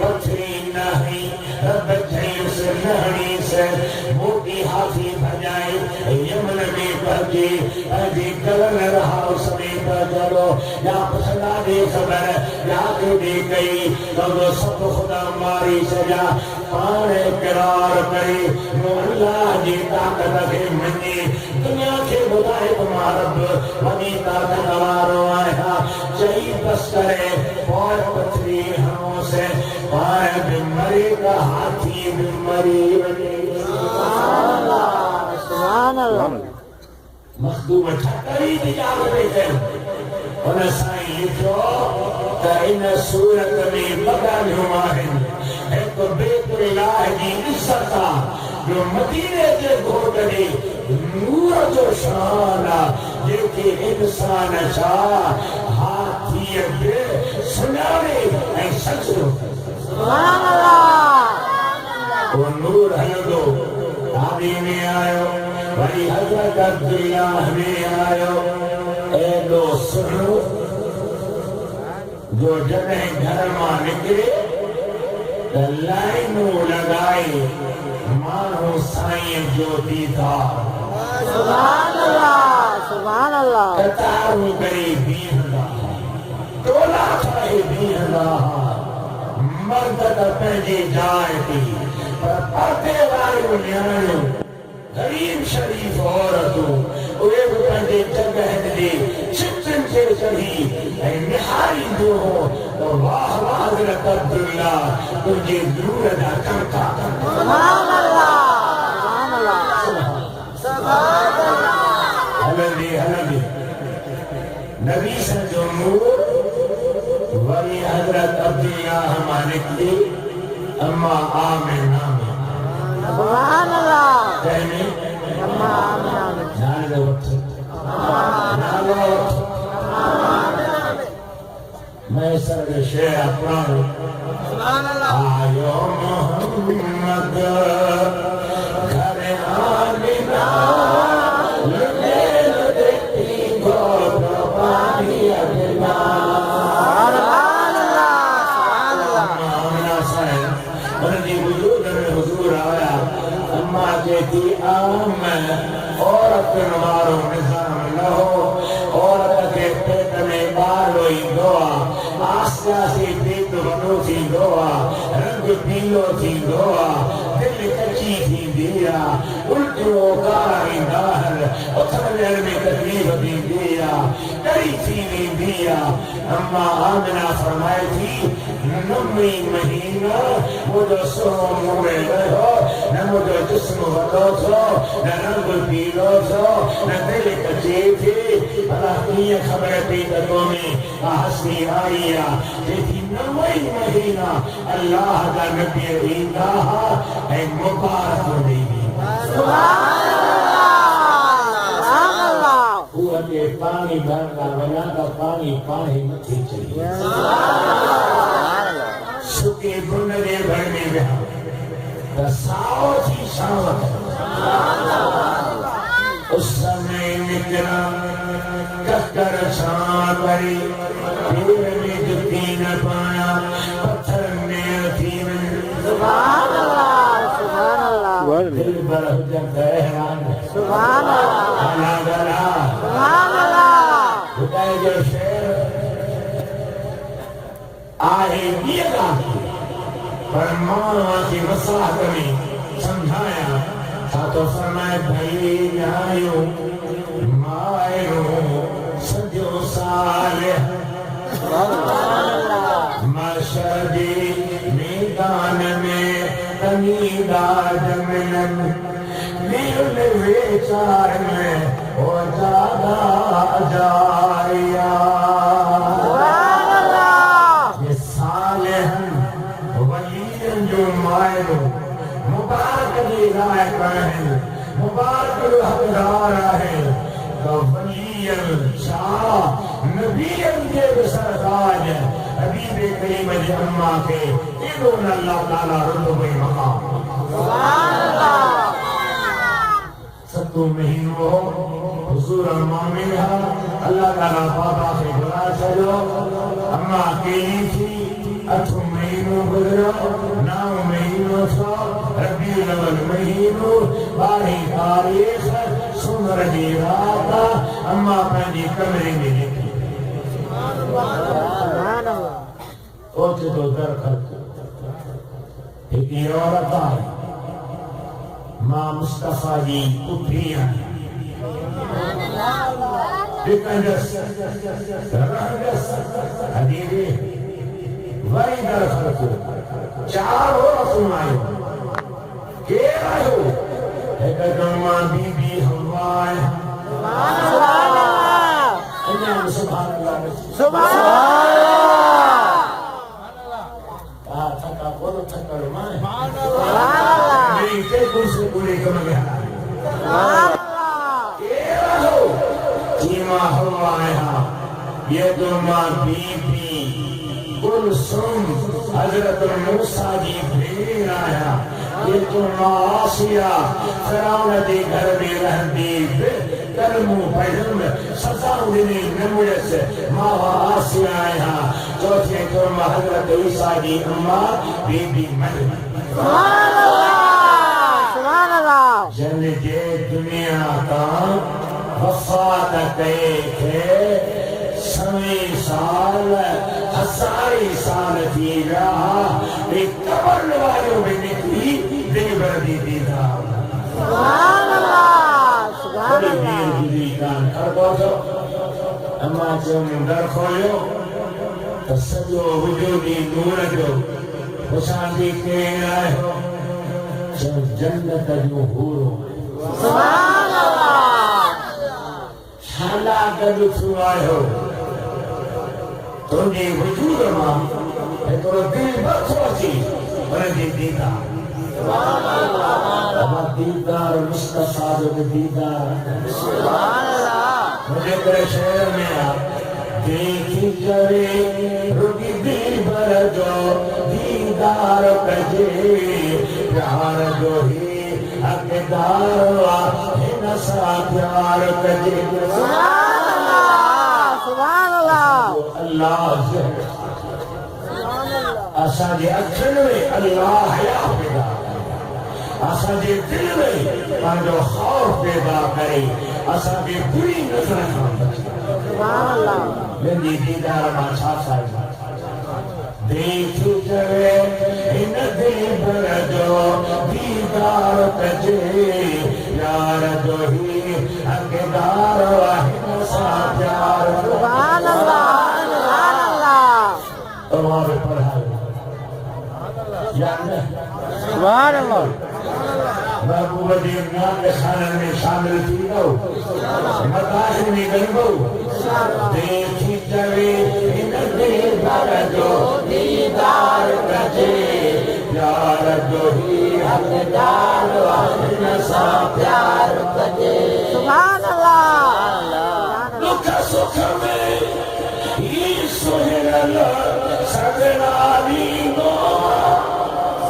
پتھری نہیں رب جھائیں سے لہنی سے موٹی ہاتھی بھجائے یمن میں پہنچی اجی کلن رہا اس میں پہنچلو یا پسنا دے خبر یا دے دے گئی تو سب خدا ماری سجا پان اقرار کری نو اللہ جی طاقت کے منی دنیا کے بدائے تمہارب ونی طاقت وارو آیا چاہی بس کرے اور پتھری ہموں سے پائے بمری کا ہاتھی بمری سبحان اللہ سبحان اللہ مخدوم ٹھکری دی جاگ رہے تھے انہیں سائیں لکھو تا ان صورت میں بدل آہن ایک بیت اللہ جی عزت جو مدینے کے گھوٹڑے نور جو شان جیکے انسان چاہ ہاتھی بے سنانے اے سچو سبحان اللہ وہ نور ہلدو آبی میں آئے بھائی حضرت عبداللہ میں آئے اے لو سنو جو جنہیں گھر ماں نکلے لائنوں لگائے مانو سائیں جو دیتا سبحان اللہ سبحان اللہ کتارو گئی بیہندا تولا چاہے بیہندا مرد کا پہنجی جائے تھی پر پردے وارو نیانو غریب شریف عورتوں اوے کو پہنجے جگہ دے چتن سے چڑھی اے نہاری جو ہو تو واہ واہ حضرت عبداللہ تجھے نور دا کرتا سبحان اللہ سبحان اللہ سبحان اللہ حلدی نبی سے جو نور ولی حضرت عبداللہ مالک دی اما آمین نامی سبحان اللہ کہنے اما آمین نالے وقت میں سر شیر اپنا آیو محمد گھر آمینہ لگیل دیکھی گو پرپانی اگنا سبحان اللہ سبحان اللہ آمینہ صاحب انہی وجود میں حضور آیا اما کہتی آمین عورت نوارو نظام لہو عورت کے پیٹ میں بالوئی دعا آسیا سے پیٹ بنو تھی دعا رنگ پیلو تھی دعا دل کچی تھی دیا الٹو کاری داہر اتھر ویر میں تکلیف بھی دیا کری تھی نہیں دیا اما آمنہ فرمائے تھی نمی مہینہ مجھو سو موے رہو نہ مجھو جسم بدو تھو نہ رنگ پیلو تھو نہ دل کچی تھی بھلا کیے خبر پیدتوں میں حسنی آئیا جیتی نمی مہینہ اللہ کا نبی عیدہ اے مبارک دیگی سبحان اللہ وہ کے پانی بھرنا بنا کا پانی پانی مٹھی چاہیے سکے بندے بھرنے میں دساؤ تھی شاوت اس سمیں نکلا ککر چھان بری پھر میں جتی نہ پایا پتھر میں تھی میں سبحان اللہ سبحان اللہ دل بر حجت حیران سبحان اللہ اللہ گلا سبحان اللہ خدای جو شیر آئے یہ گا پر ماں کی مساحت میں سمجھایا تھا تو فرمائے بھائی آئیو مائیو سجو صالح مشہدی میدان میں تنیدہ جملن نیل ویچار میں ہو جادا جائیا سبحان اللہ یہ صالحن ولیین جو مائلو مبارک دی رائے کریں مبارک حقدار ہے تو ولیین شاہ نبیین کے بسرتاج حبیب کریم جمعہ کے انہوں اللہ تعالیٰ رتبہ مقام سبحان اللہ ستو مہینوں حضور المامن ہے اللہ تعالیٰ بابا سے بلا چلو اما اکیلی تھی اتھو مہینوں گزرو ناؤ مہینوں سو ربیع الاول مہینوں 12 تاریخ سن رہی راتا اما پہنی کمرے میں لکھی سبحان اللہ اوچے تو در خلق ایک یہ عورت آئی ماں مصطفیٰ جی پتریاں بکنجس رہنجس حدیبی وری در خلق چار ہو رسول آئے کیر آئے ہو ایک جمعہ بی بی حوائے سبحان اللہ انہاں سبحان اللہ سبحان اللہ یہ دونوں بی بی کلثوم حضرت موسیٰ جی بھیڑ آیا یہ دونوں آسیہ فرعون دی گھر میں رہندی کلموں پڑھن سزاؤں دنی نمویت ماوا آسیہ آیا چوتھے دونوں حضرت عیسیٰ جی اماں بی بی مریم سبحان اللہ سبحان اللہ جن جے دنیا کا وفات کہے تھے سویں سال ہزاری سال تھی رہا ایک قبر والوں میں نکلی دن بردی دیدہ سبحان اللہ سبحان بڑی اللہ دیر گزری کان کر پہنچو اما چون در کھولو تو سجو وجودی نور جو حسان دی کہیں آئے ہو جنت جو ہورو سبحان اللہ شالا گدو تھو آئے ہو تمہیں وجود ماں ہے تو دل بخشو چی ورنجی دیدہ اما دیدار مصطفیٰ جو دیدار سبحان اللہ مجھے کرے شہر میں آپ دیکھی جرے رکی دل بر جو دیدار کجے پیار جو ہی حقدار ہے نسا پیار کجے سبحان اللہ سبحان اللہ اللہ ذکر آسا جی اکھن میں اللہ حیاء پیدا آسا جی دل میں پانجو خوف پیدا کرے آسا جی بری نظر کھان بچے سبحان اللہ لندی دیدار ماں چھا سائے دیکھو جوے ان دل بر جو دیدار کجے یار جو ہی حقدار واحد سا پیار سبحان اللہ سبحان اللہ تمہارے پڑھائے یعنی سبحان اللہ محبوب دین نام کے خانہ میں شامل تھی گو مداخل میں گئی گو دیکھی جوے ان دل بر جو دیدار کجے پیار جو ہی حقدار واحد سا پیار کجے سبحان اللہ دکھ سکھ میں یہ سہرل سگناری گو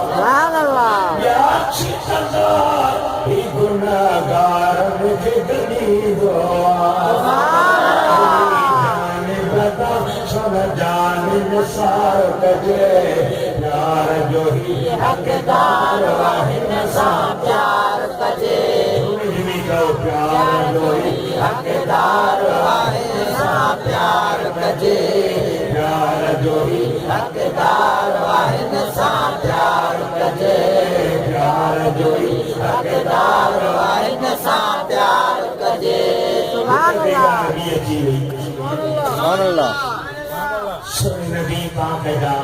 سبحان اللہ یا چھتگار ہی گناہگار مجھے گنی دعا جان بدا سب جان نثار کجے پیار جو ہی حقدار واحد سا پیار کجے تمہیں کہو پیار جو ہی حقدار واحد سا پیار کجے پیار جو ہی حقدار واحد سا پیار کجے پیار جو ہی حقدار واحد سا پیار کجے سبحان اللہ سبحان اللہ سر نبی پاک دا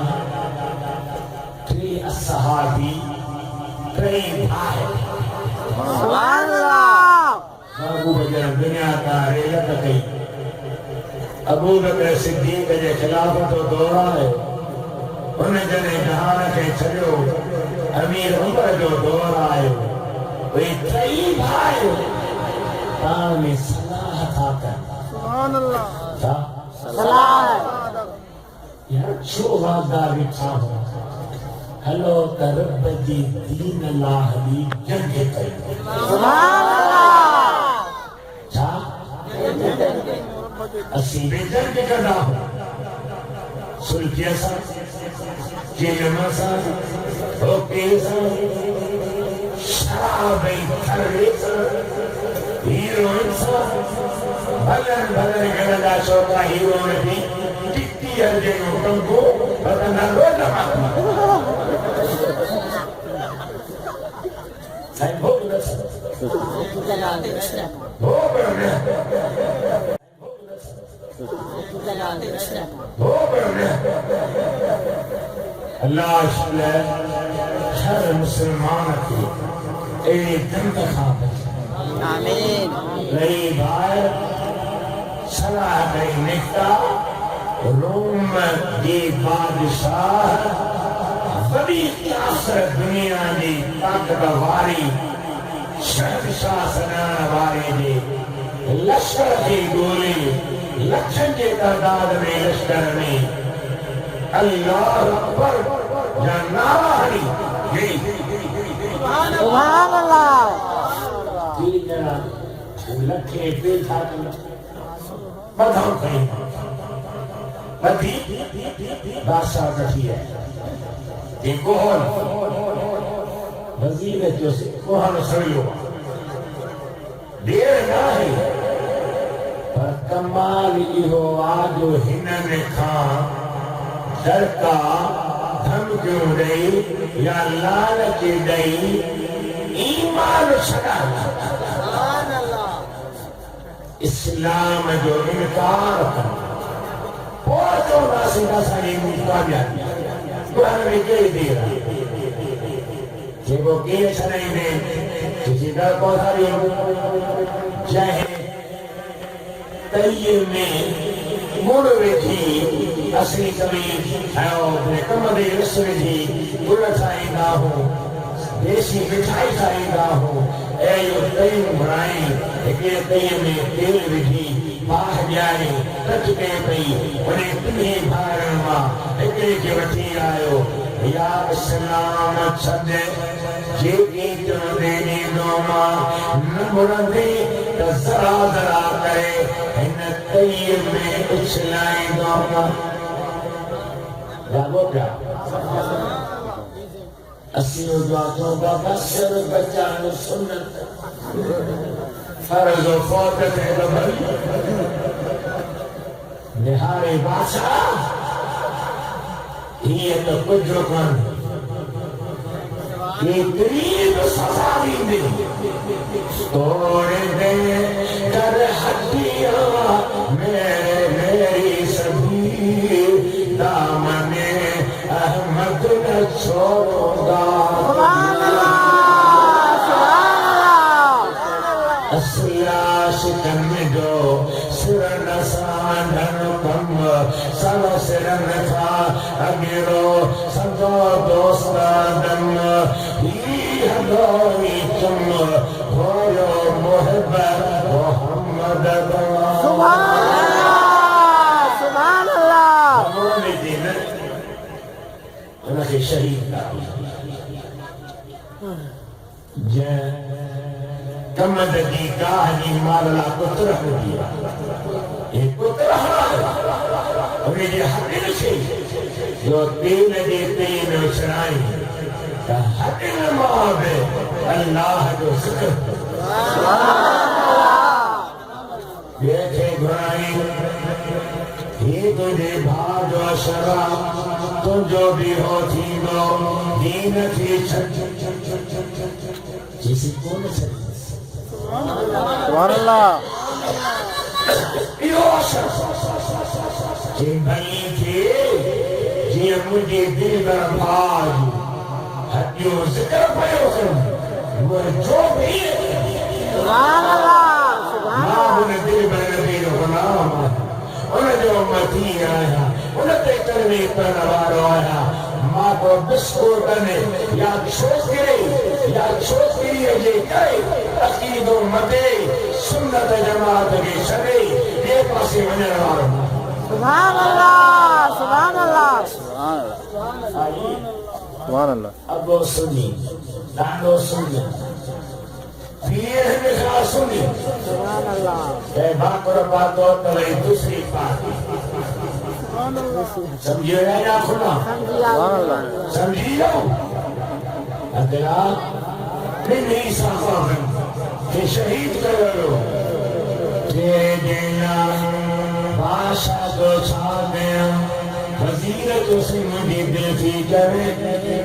تری اصحابی تری بھائی سبحان اللہ ابو بکر دنیا کا ریلت گئی ابو بکر صدیق کے خلافت و دورہ ہے انہیں جنہیں جہان کے چھڑو امیر عمر جو دورہ ہے وہی تری بھائی تاں میں صلاح تھا کر سبحان اللہ تھا صلاح ہے یار چھو وعدہ بٹھا ہو ہلو کرب دی دین اللہ دی جنگ کر سبحان اللہ چھا اسی بے جنگ کرنا ہو سلطیہ سا جنمہ سا اوکے سا شرابی تھرے سا ہیروئن سا بھلن بھلن گردا شوکا ہیروئن بھی ٹکتی ارجنوں کم کو بطنہ رو لمحا سائن بھوگ رسا بھوگ رسا اللہ شلہ ہر مسلمان کی ایک دن تخاں آمین لئی بھائی صلاح بھائی نکتا روم دی بادشاہ بڑی قیاسر دنیا دی طاقت واری شہنشاہ سنان واری دی لشکر کی گولی لکھن کے تعداد میں لشکر میں اللہ اکبر یا نعرہ ہری یہی سبحان اللہ تین جنا لکھے بیٹھا کر بدھاؤں کہیں بدھی بادشاہ کٹھی ہے یہ کوہن وزیر جو سے کوہن سڑیو دیر نہ ہے پر کمال ایہو آجو ہنن کھان در کا دھم کیوں رہی یا لالچ دئی ایمان چھڑا اسلام جو انکار کر پوچھو ناسی ناسانی مجھتا جاتی قرآن میں کہی دے رہا کہ وہ کیے چھڑائی میں کسی در کو ساری چاہے طیب میں مڑوے تھی اصلی کبھی ہے کم دے رسوے تھی گڑ کھائی نہ ہو دیسی مٹھائی کھائی نہ ہو اے یو طیب بنائی ایک طیب میں تیل بھی باہ جائے تک کے پئی انہیں تمہیں بھارن ماں ایک کے وٹھی آئیو یا اسلام چھدے جے کی تم دینی دوما نمبر دے ذرا ذرا کرے ان طیب میں اچھلائی دوما جاگو کیا اسیو دعاتوں کا بسر بچان سنت فرض و فوقت ہے لبھائی نہارے بادشاہ یہ تو کچھ رکن یہ قریب سزاوی میں توڑ دے کر ہڈیاں میری سبھی دامن احمد نہ چھوڑوں گا سبحان اللہ سبحان اللہ اسلا شکن جو سرن ساندھن کم سل سرن تھا اگرو سدو دوست دم ہی ہدوئی تم ہویو محبت محمد سبحان اللہ سبحان اللہ ہموں نے دینا انہوں کے شہید کا جن کمد کی کاہنی مالا کتر ہو دیا یہ کتر ہو انہیں یہ حقل سے جو تین دے تین اچھرائی کہ حقل مابے اللہ جو ذکر دیکھے گھرائی یہ تجھے بھاج و شرع تو جو بھی ہو تھی دو دین تھی چھٹ کسی کو نہ چھٹ سبحان اللہ کہ بھئی تھی جی مجھے دل بر بھاج ہتیوں ذکر پہو کروں وہ جو بھی سبحان اللہ سبحان ماں انہیں دل بر نبی غلام انہیں جو امتی آیا انہیں تے کلمے پر نوارو آیا ماں کو بسکور کرنے یا چھوٹ گری ہے کئی عقید و مدے سنت جماعت کے شرے یہ پاسے منر وارو سبحان اللہ سبحان اللہ سبحان اللہ ابو سنی دانو سنی پیر نخا سنی سبحان اللہ اے باقر باتو تلے دوسری بات سمجھے رہے نا کھنا سمجھی جاؤ اگلا نہیں صافہ کہ شہید کرو کہ دینا بادشاہ کو چھاڑیں وزیر تو سے مجھے دل کی کرے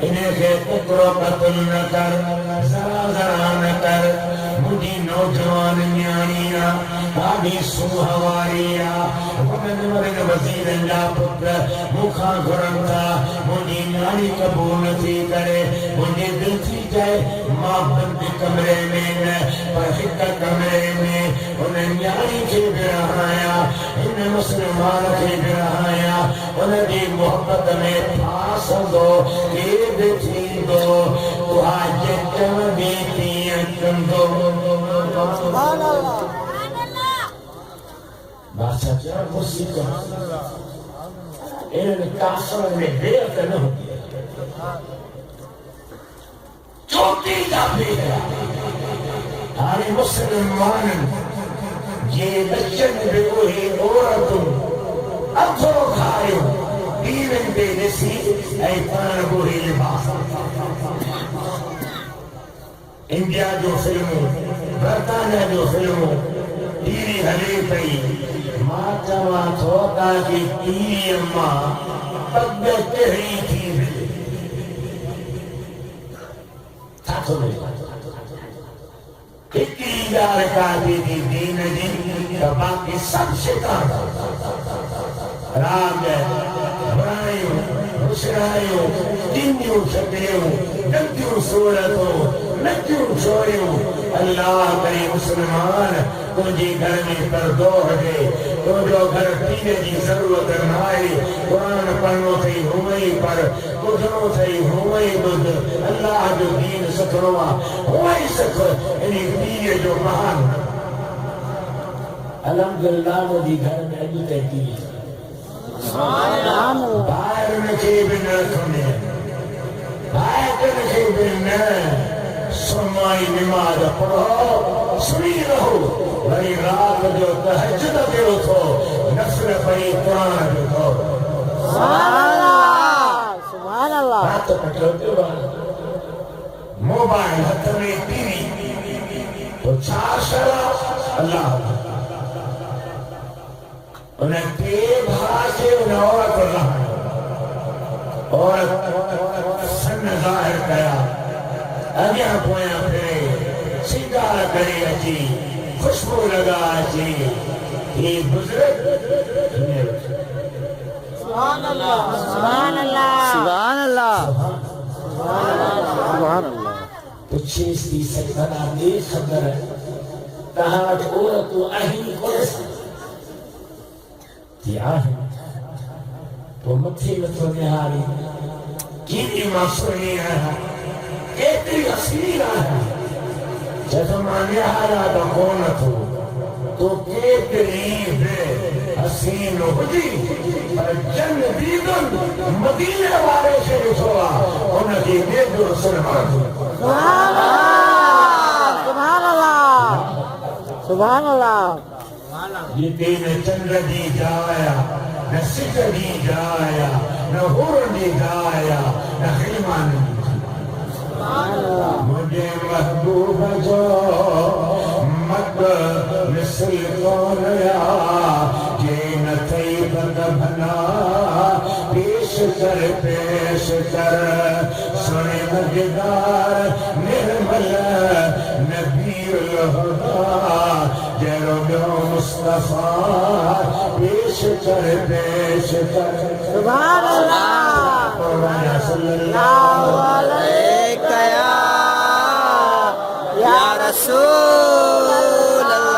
انہیں کہ تکرو قتل نہ کر ذرا ذرا نہ کر مجھے نوجوان نیانیاں آبی سو ہواریا ومن مرد وزیر اللہ پتر مکھا گھرنتا مجھے نیانی قبول تھی کرے مجھے دل تھی جائے ماں بند کمرے میں پر حق کمرے میں انہیں نیانی کے برہایا انہیں مسلمان کے برہایا انہیں دی محبت میں پاس دو عید تھی دو تو آج کم بیتی کم دو سبحان اللہ سیکھا انہوں نے کافر میں بیعت نہ ہوتی چوٹی کا بیعت ہمارے مسلمان یہ بچن بے وہی عورتوں اتھو کھائیو دیون بے نسی اے پان بوہی لباس انڈیا جو فلموں برطانیہ جو فلموں تیری ہلے پئی ماں چواں تھوکا کی تیری اماں پگ تہری تھی ملے تھا تو نہیں ایکی دار کا دیدی دین جی باقی سب شیطان رام ہے برائیوں مشرائیوں دنیوں شکریوں نکیوں صورتوں نکیوں شوریوں اللہ کرے مسلمان تجھے گھر میں پردو ہے تو جو گھر پینے کی ضرورت نہ قرآن پڑھنو تھی ہوئی پر کچھنو تھی ہوئی بدھ اللہ جو دین سکھروا ہوئی سکھ انہی پینے جو مہان الحمدللہ مجھے گھر میں اجو تحتی ہے باہر نکے بن رکھنے باہر نکے بن سرمائی نماز پڑھو سنی رہو بھئی رات جو تہجد دیو تھو نفر پڑی قرآن جو تھو سبحان اللہ سبحان اللہ رات پٹھو دیو موبائل ہتھ میں ٹی وی تو چار شرع اللہ انہیں تے بھاشے انہیں عورت اللہ عورت سن ظاہر کیا اگیاں پویاں پھرے سنگار کرے اچھی خوشبو لگا اچھی یہ بزرگ سبحان اللہ سبحان اللہ سبحان اللہ سبحان اللہ پچھے اس کی سکتنا دے خبر ہے کہاں عورتو اہی خلص کی آہیں تو متھی متو نہاری کینی معصولی رہا کیتری اصیل آیا جیسا مانے آیا دا کونت ہو تو کیتری بے حسین ہو جی پر جن دیدن مدینہ والے سے رسوا انہوں کی بے دور سنمان ہو سبحان اللہ سبحان اللہ یہ دین چندر دی جایا نہ سکر دی جایا نہ ہور دی جایا نہ خیمان دی مجھے محبوب جو مد مثل کون یا یہ نہ تھی بند بھنا پیش کر سنے مجدار نرمل نبی الہدا جیرو جو مصطفیٰ پیش کر سبحان اللہ مولانا صلی اللہ علیہ یا رسول اللہ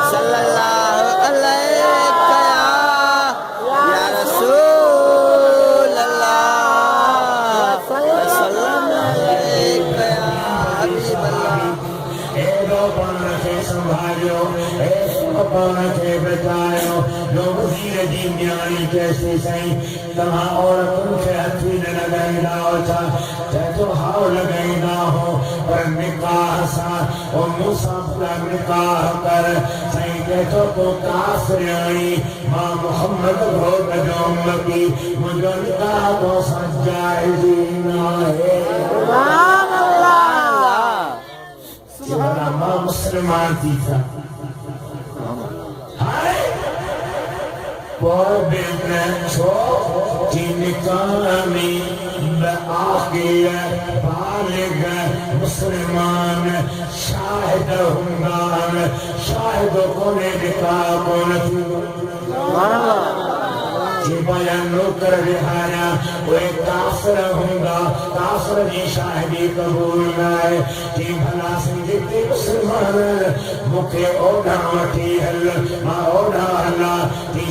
صلی اللہ علیہ یا رسول اللہ صلی اللہ علیہ یا حبیب اللہ اے دو پان سے سنبھالیو اے سو پان سے بچائیو جو وزیر جی نیانی کیسی سائیں تمہاں عورتوں سے ہتھی نہ لگائی ناو چھا چاہے تو ہاؤ لگائی نہ ہو پر نکاح سا او موسیٰ پورا نکاح کر سائیں کہ تو کافر آئی ماں محمد بھوت جو امتی مجھو نکاح کو سجائزی نہ ہے سبحان اللہ کہ بنا ماں مسلمان تھی تھا ہائے پور بین چھو کی نکامی بآخر بالغ مسلمان شاہد ہنگان شاہد کونے نکاح کون تھی سبحان اللہ کہ بایا نوکر رہایا وہ کافر ہونگا کافر جی شاہدی قبول نائے کہ بھلا سنگیتی مسلمان مکھے اوڑا وٹی حل ماں اوڑا اللہ کہ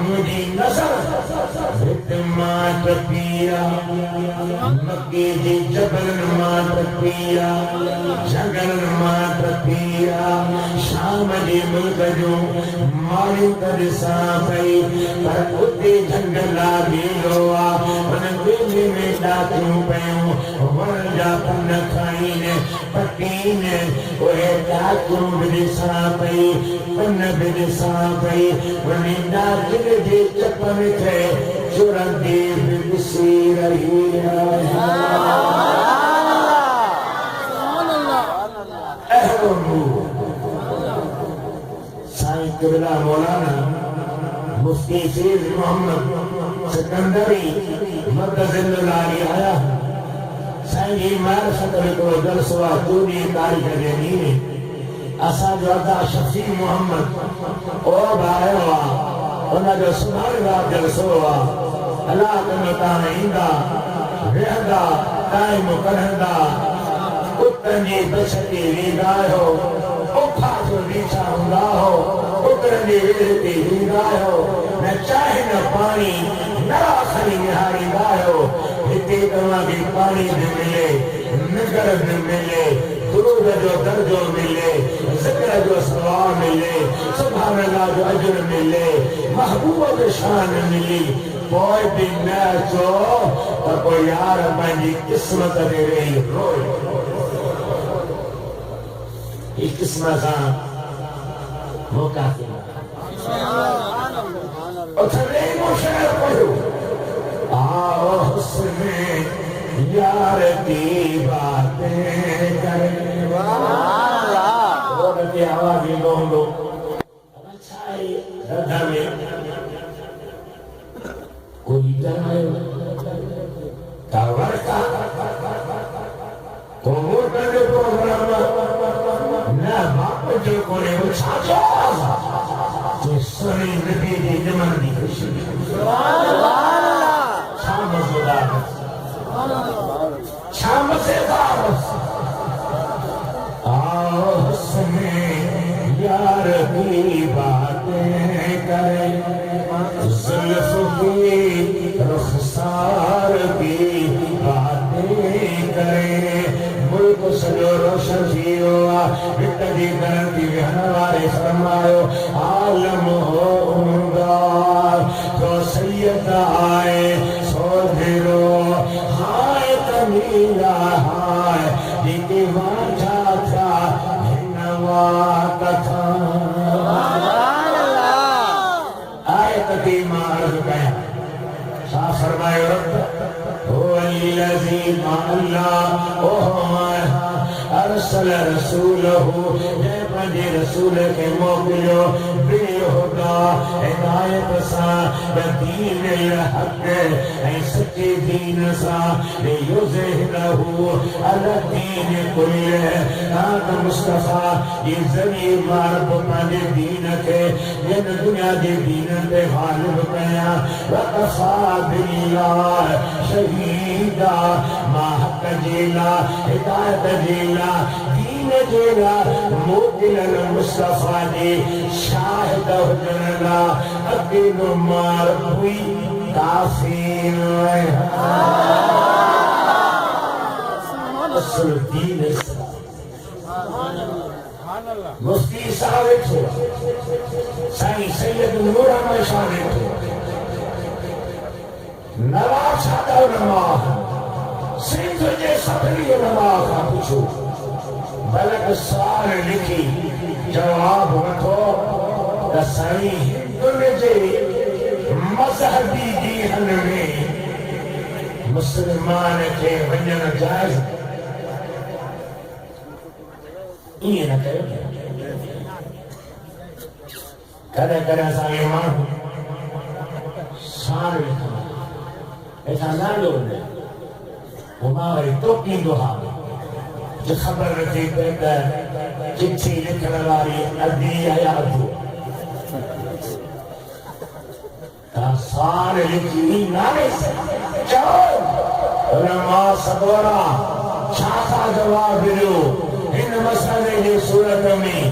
مجھے نظر مات پیا مکی جی جبل مات پیا جنگل مات پیا شام جی ملک جو ماری ترسا پئی پر اتے جنگلا بیلوا ان بیلی میں ڈاکیوں پیوں ون جا پن کھائین پٹین اوہ ڈاکیوں بلسا پئی پن بلسا پئی ونی ڈاکیوں جی چپن تھے چورن دی بلسی رہی سائیں قبلہ مولانا مفتی فیض محمد سکندری مدد اللہ علی آیا سائیں جی معرفت کو جلسوا دونی تاریخ دینی اسا جو ادا شفیع محمد او بھائی ہوا انہا جو سنار باب جلسوا اللہ کنتان ایندہ رہدہ قائم کرندہ اتن جی بچتی ویدائے ہو اکھا جو ریچا ہوندا ہو اتن جی ویدتی ویدائے ہو نہ چاہے نہ پانی نہ خلی نہاری دائے ہو ہتی کما کی پانی بھی ملے نگر بھی ملے درود جو درجو ملے ذکر جو ثواب ملے سبحان اللہ جو اجر ملے محبوب جو شان ملی کوئی بھی نہ چو اور کوئی یار مجھے قسمت دے رہی روئی ایک قسمت وہ کافی اور تھرین و شہر پڑھو آؤ حسن یار کی باتیں کریں وہ کہتے آوازی لوگ لو اچھائی ردھا میں کوئی جائے تاور کا کومور کرنے پروگرام نہ باپ جو کونے اچھا جائے تو سنی نبی دی جمن دی خوشی شام زدارت شام زدارت آؤ حسن یار کی باتیں کریں زلف کی رخسار کی باتیں کریں ملک سجو روشن ہوا بٹی کرن کی بہنوارے فرمایو عالم ہوگا تو سید آئے سو دھیرو ہائے تمیلہ ہائے دیکھے واجھا تھا بھنوات تھا تقیم عرض کیا شاہ فرمائے رب هو الذي ما اللہ ارسل رسولہ جے پنجے رسول کے موکلو بالہدا ہدایت سا بدین الحق اے سچے دین سا لیظہرہ علی الدین کلہ آت مصطفیٰ یہ ذریعہ بارب پنجے دین کے جن دنیا دے دین پہ غالب کیا وقفا باللہ شہیدہ ما حق جیلا ہدایت جیلا دین جیلا موکل المصطفیٰ دے شاہد حجرنا اقین مار ہوئی کافین اصل دین اسلام مفتی ثابت ہو سائیں سید نور احمد ثابت ہو نواب سادہ علماء سندھ جے صدری علماء کا پوچھو بلک سوال لکھی جواب وٹھو سائیں ہندن جے مذہبی دین میں مسلمان کے ونجن جائز یہ نہ کرو کدے کدے سائیں مانو شان لکھا ایسا نہ لوگ نے ہماری توقی دعا جو خبر رکھی پیدا چٹھی لکھنے والی ادی آیات ہو سارے لکھی نانے سے چاہو علماء صدورہ شاخہ جواب دلو ان مسئلے کی صورت میں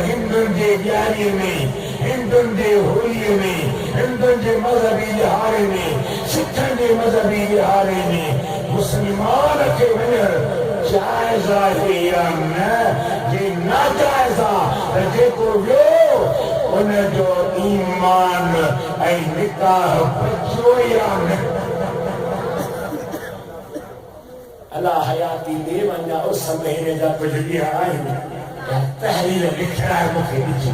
ہندن جے جاری میں ہندن جے ہوئی میں ہندن کے مذہبی لحاظے میں سکھن کے مذہبی لحاظے میں مسلمان کے ونر جائزہ ہے یا نہ یہ ناجائزہ رجے کو جو ان جو ایمان اے نکاح بچو یا نہ اللہ حیاتی دے ونجا اس مہینے جا پجلی آئیں تحریر لکھنا ہے مکھے نیچے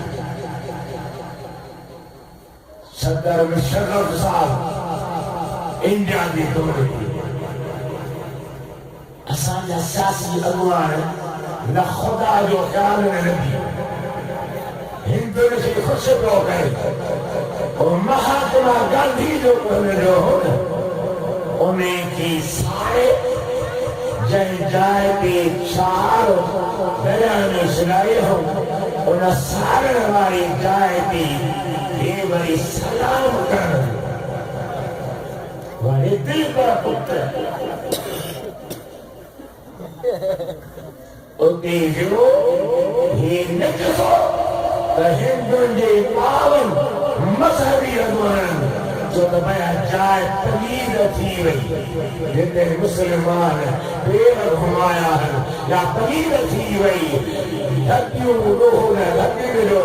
صدر مشرف صاحب انڈیا دی دور دی اسانجا سیاسی اگوان نہ خدا جو خیال میں نبی ہندو نے سے خوش ہو گئے اور مہاتما گاندھی جو کہنے جو ہو انہیں کی سارے جائے جائے پہ چار بیان سنائے ہو انہیں سارے ہماری جائے پہ یہ بڑی سلام کرنے بڑے دل کا پتر اوکے جو یہ نکسو ہندن جے پاون مذہبی ادوان جو دبایا جائے پلید تھی وئی جتے مسلمان پیر گھمایا ہے یا پلید تھی وئی دھتیوں روح نے دھتی جو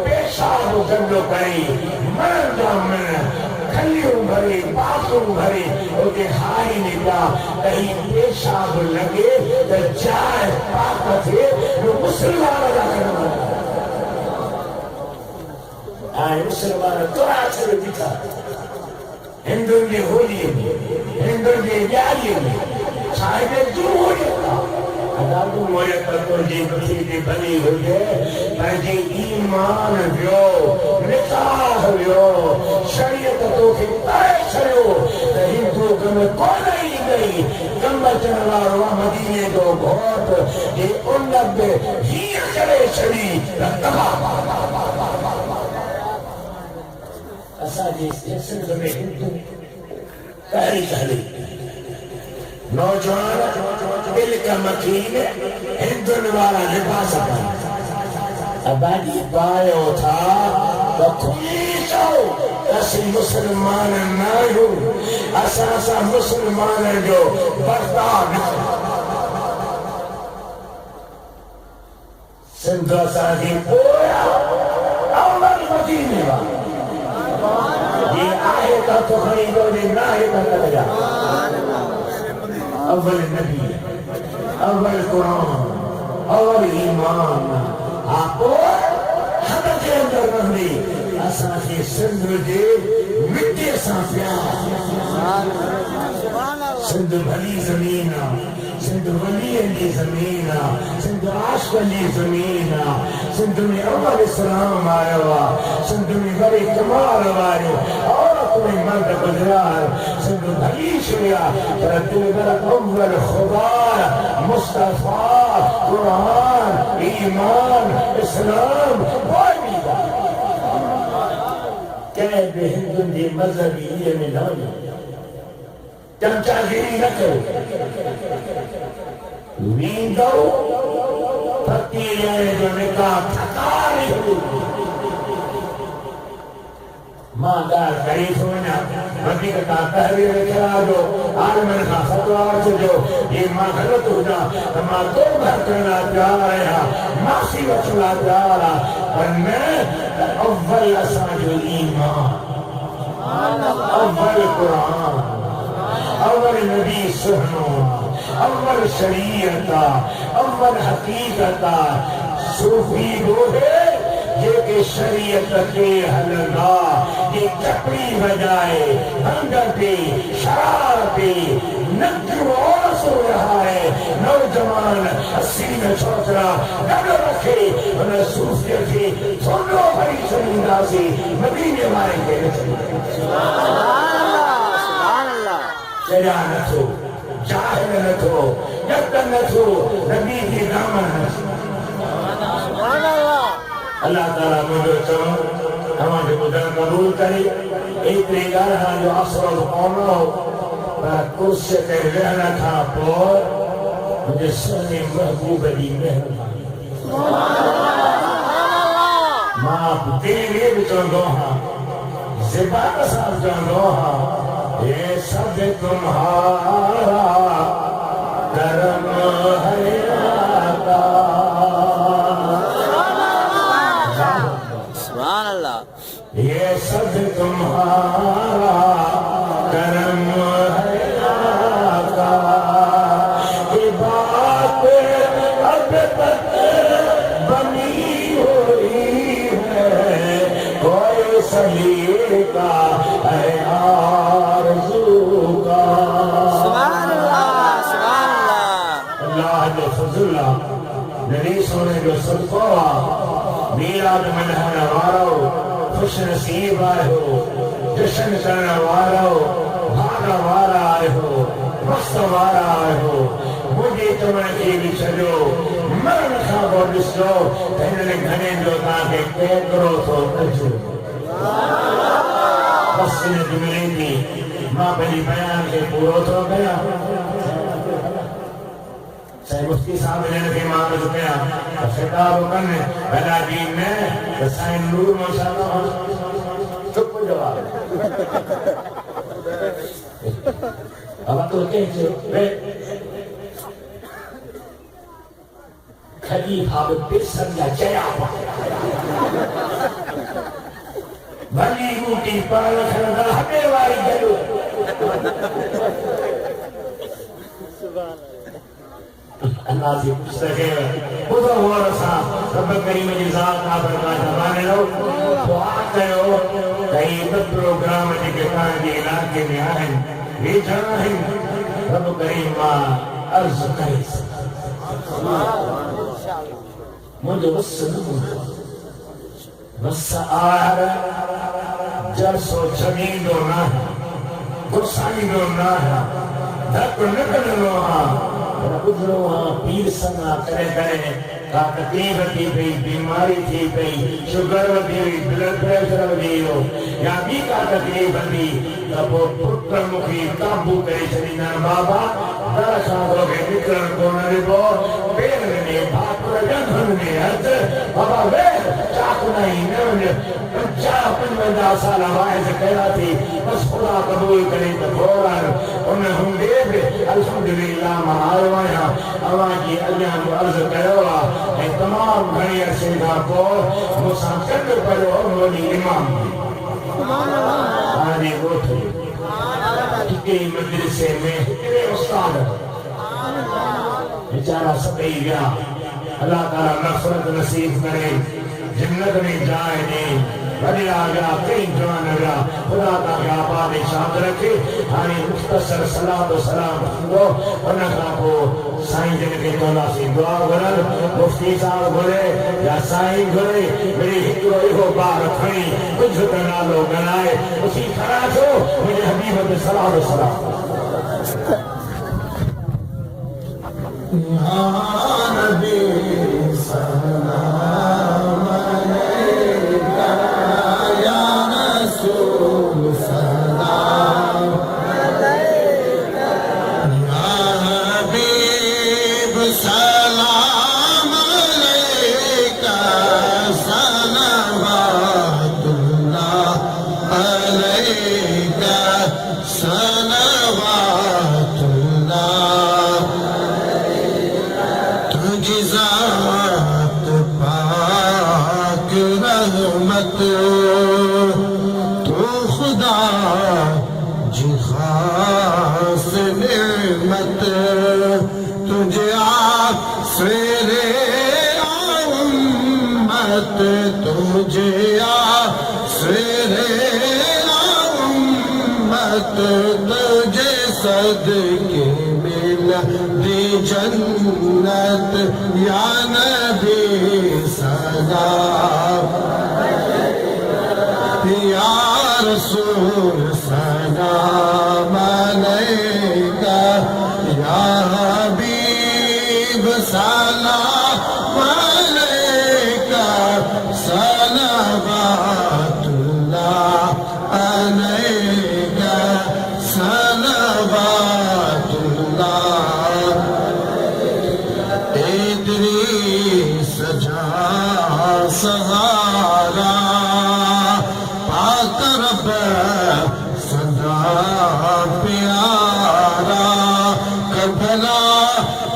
پیشاب گندو کری مرن جامن کھلیوں بھری باتوں بھری اوکے ہائی نکا کہیں پیشاب لگے تو جائے پاک تھے جو مسلمان ادا کرنا آئے مسلمان تو آچھر دکھا ہندن کے ہولی میں ہندن کے بیاری میں صاحب جو ہوئی ادا تو مویا تو جی بچی کی بنی ہوئی ہے پر جی ایمان بیو نکاح بیو شریعت تو کی تائے چھڑو ہندو کم کون نہیں گئی کم چنلا روا مدینے دو بہت یہ انب ہی کرے چھڑی اساجی سلسلے میں ہندو کاری کہلی نوجوان دل کا مکین ہندن والا لباس پہنا ابادی پایو تھا تو کھلی چاہو اسی مسلمان نہ ہو اساسا مسلمان جو بردار نہ سندھا سادی پورا اول مدینے والا یہ آئے کا تو خریدو نے نہ ہے کا لگا اول نبی اول قرآن اول ایمان آپ حد کے اندر رہنی اساں کے سندھ دے مٹی اساں پیار سندھ بھلی زمین سندھ ولی علی زمین سندھ عاشق علی زمین سندھ میں اول اسلام آیا ہوا سندھ میں بڑے کمال آئے عورت میں مرد گزرار سندھ بھلی شویا پر دل برد اول خدا مصطفیٰ قرآن ایمان اسلام کوئی بھی کہہ بے ہندن دی مذہبی یہ میں نامی چمچہ گیری نہ کرو نیندو پھتی رہے جو نکاح تھکاری ہو ماں دار قریف ہونا مدی کا تحریر کرا دو عالمن کا فتوار سے جو یہ ماں غلط ہو جا ماں دو گھر کرنا جا رہا ماسی بچلا جا رہا پر میں اول اساں جو ایمان اول قرآن اول نبی سنو اول شریعتا اول حقیقتا صوفی وہ ہے یہ کہ شریعت کے حلقہ یہ چپڑی بجائے بھنگر پہ شرار پہ نکو اور سو رہا ہے نوجوان سینہ چھوٹرا ڈر رکھے انہیں صوفیت کی سنو بھائی سنیدہ سے مدینے مائیں گے جیا نہ تھو جاہل نہ تھو یقین نہ تھو نبی کی دامن نہ تھو اللہ تعالیٰ مجھے چلو ہمارے مدن قبول کرے ایک ریگار ہاں جو اصل قوم ہو پر کرس کے رہنا تھا پور مجھے سنی محبوب علی مہربانی ماں دل یہ بچوں دو ہاں زبان صاحب جانو یہ سب تمہارا کرم ہے آقا سبحان اللہ یہ سب تمہارا کرم ہے آقا یہ بات اب تک بنی ہوئی ہے کوئی سلیقہ ہے آرزو کا سبحان اللہ سبحان اللہ اللہ جو فضل نبی سونے جو صدقہ میلاد منہن وارو خوش نصیب آئے ہو جشن کرنا وارو بھاگا وارا آئے ہو مست وارا آئے ہو مجھے تمہیں کی بھی چلو مرن کھا کو ڈسو تیننے گھنے جو تاکہ قید کرو تو تجھو بس انہیں جملے دی ماں پہلی بیان کے پورو تو گیا سہی مفتی صاحب نے نبی معامل کیا خطاب کرنے بلا دین میں سائن نور مشاءاللہ چپ جواب اب تو کہتے کھلی بھاو پیسن یا جیا بھلی موٹی پال کھلنا ہمیں وائی جلو اللہ سے پوچھ رہے خدا ہوا رسا رب کریم کی ذات کا برکات مانے لو دعا کرو کئی پروگرام کے کان کے علاقے میں آئیں یہ جانا ہے رب کریم ماں عرض کرے مجھے بس بس آر جرسو چمین دو نہ گسائی دو نہ دھک نکل لو گزرو ہاں پیر سنا کرے کرے کا تکلیف تھی پئی بیماری تھی پئی شوگر تھی پئی بلڈ پریشر تھی ہو یا بھی کا تکلیف تھی تب وہ پتر مکھی قابو کرے چلینا بابا درخواستوں کے نکلن کو نہ ربو پیر میں بھاپ رجن میں حد بابا وے چاک نہیں نہ پنجا سالہ واحد کہا تھی بس خدا قبول کرے تو فوراً انہیں ہم دیب الحمدللہ مہارو آیا اللہ کی اللہ کو عرض کرو اے تمام گھڑی عرصے کا پور موسیٰ چند پڑھو مولی امام آنے گوٹھے ٹکے مدرسے میں اتنے استاد بیچارہ سبئی گیا اللہ تعالیٰ مغفرت نصیب کرے جنت میں جائے نہیں بڑی آگیا کئی جوان آگیا خدا کا کیا آباد شاد رکھے ہمیں مختصر صلاة و سلام دو ونکا کو سائن جن کے تولا سے دعا گرد مفتی صاحب گھرے یا سائن گھرے میری ہندو ایہو بار کھڑی کچھ تنالو گنائے اسی کھڑا چھو مجھے حبیبت صلاة و سلام یا نبی سلام علیکہ یا رسول سلام علیکہ یا حبیب سلام علیکہ صلوات اللہ علیکہ صلوات اللہ تجھ ذات پاک رحمت تو خدا جی خاص نعمت تجھے آسر امت تجھے آسر امت تجھے صدقے مل دی جنت یا نبی سلام یا رسول سلام علیکہ یا حبیب سلام علیکہ صلوات اللہ علیکہ صلوات اللہ ادریس جا سہارا پاک طرف صدا پیارا کربلا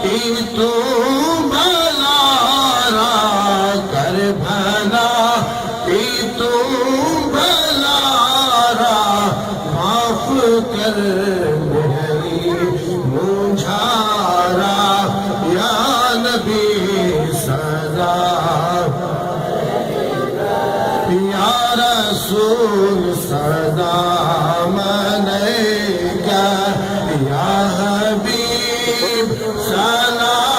ای تو بلارا کربلا ای تو بلارا معاف کر میری مجھارا یا نبی سلام یا رسول سلام علیکہ یا حبیب سلام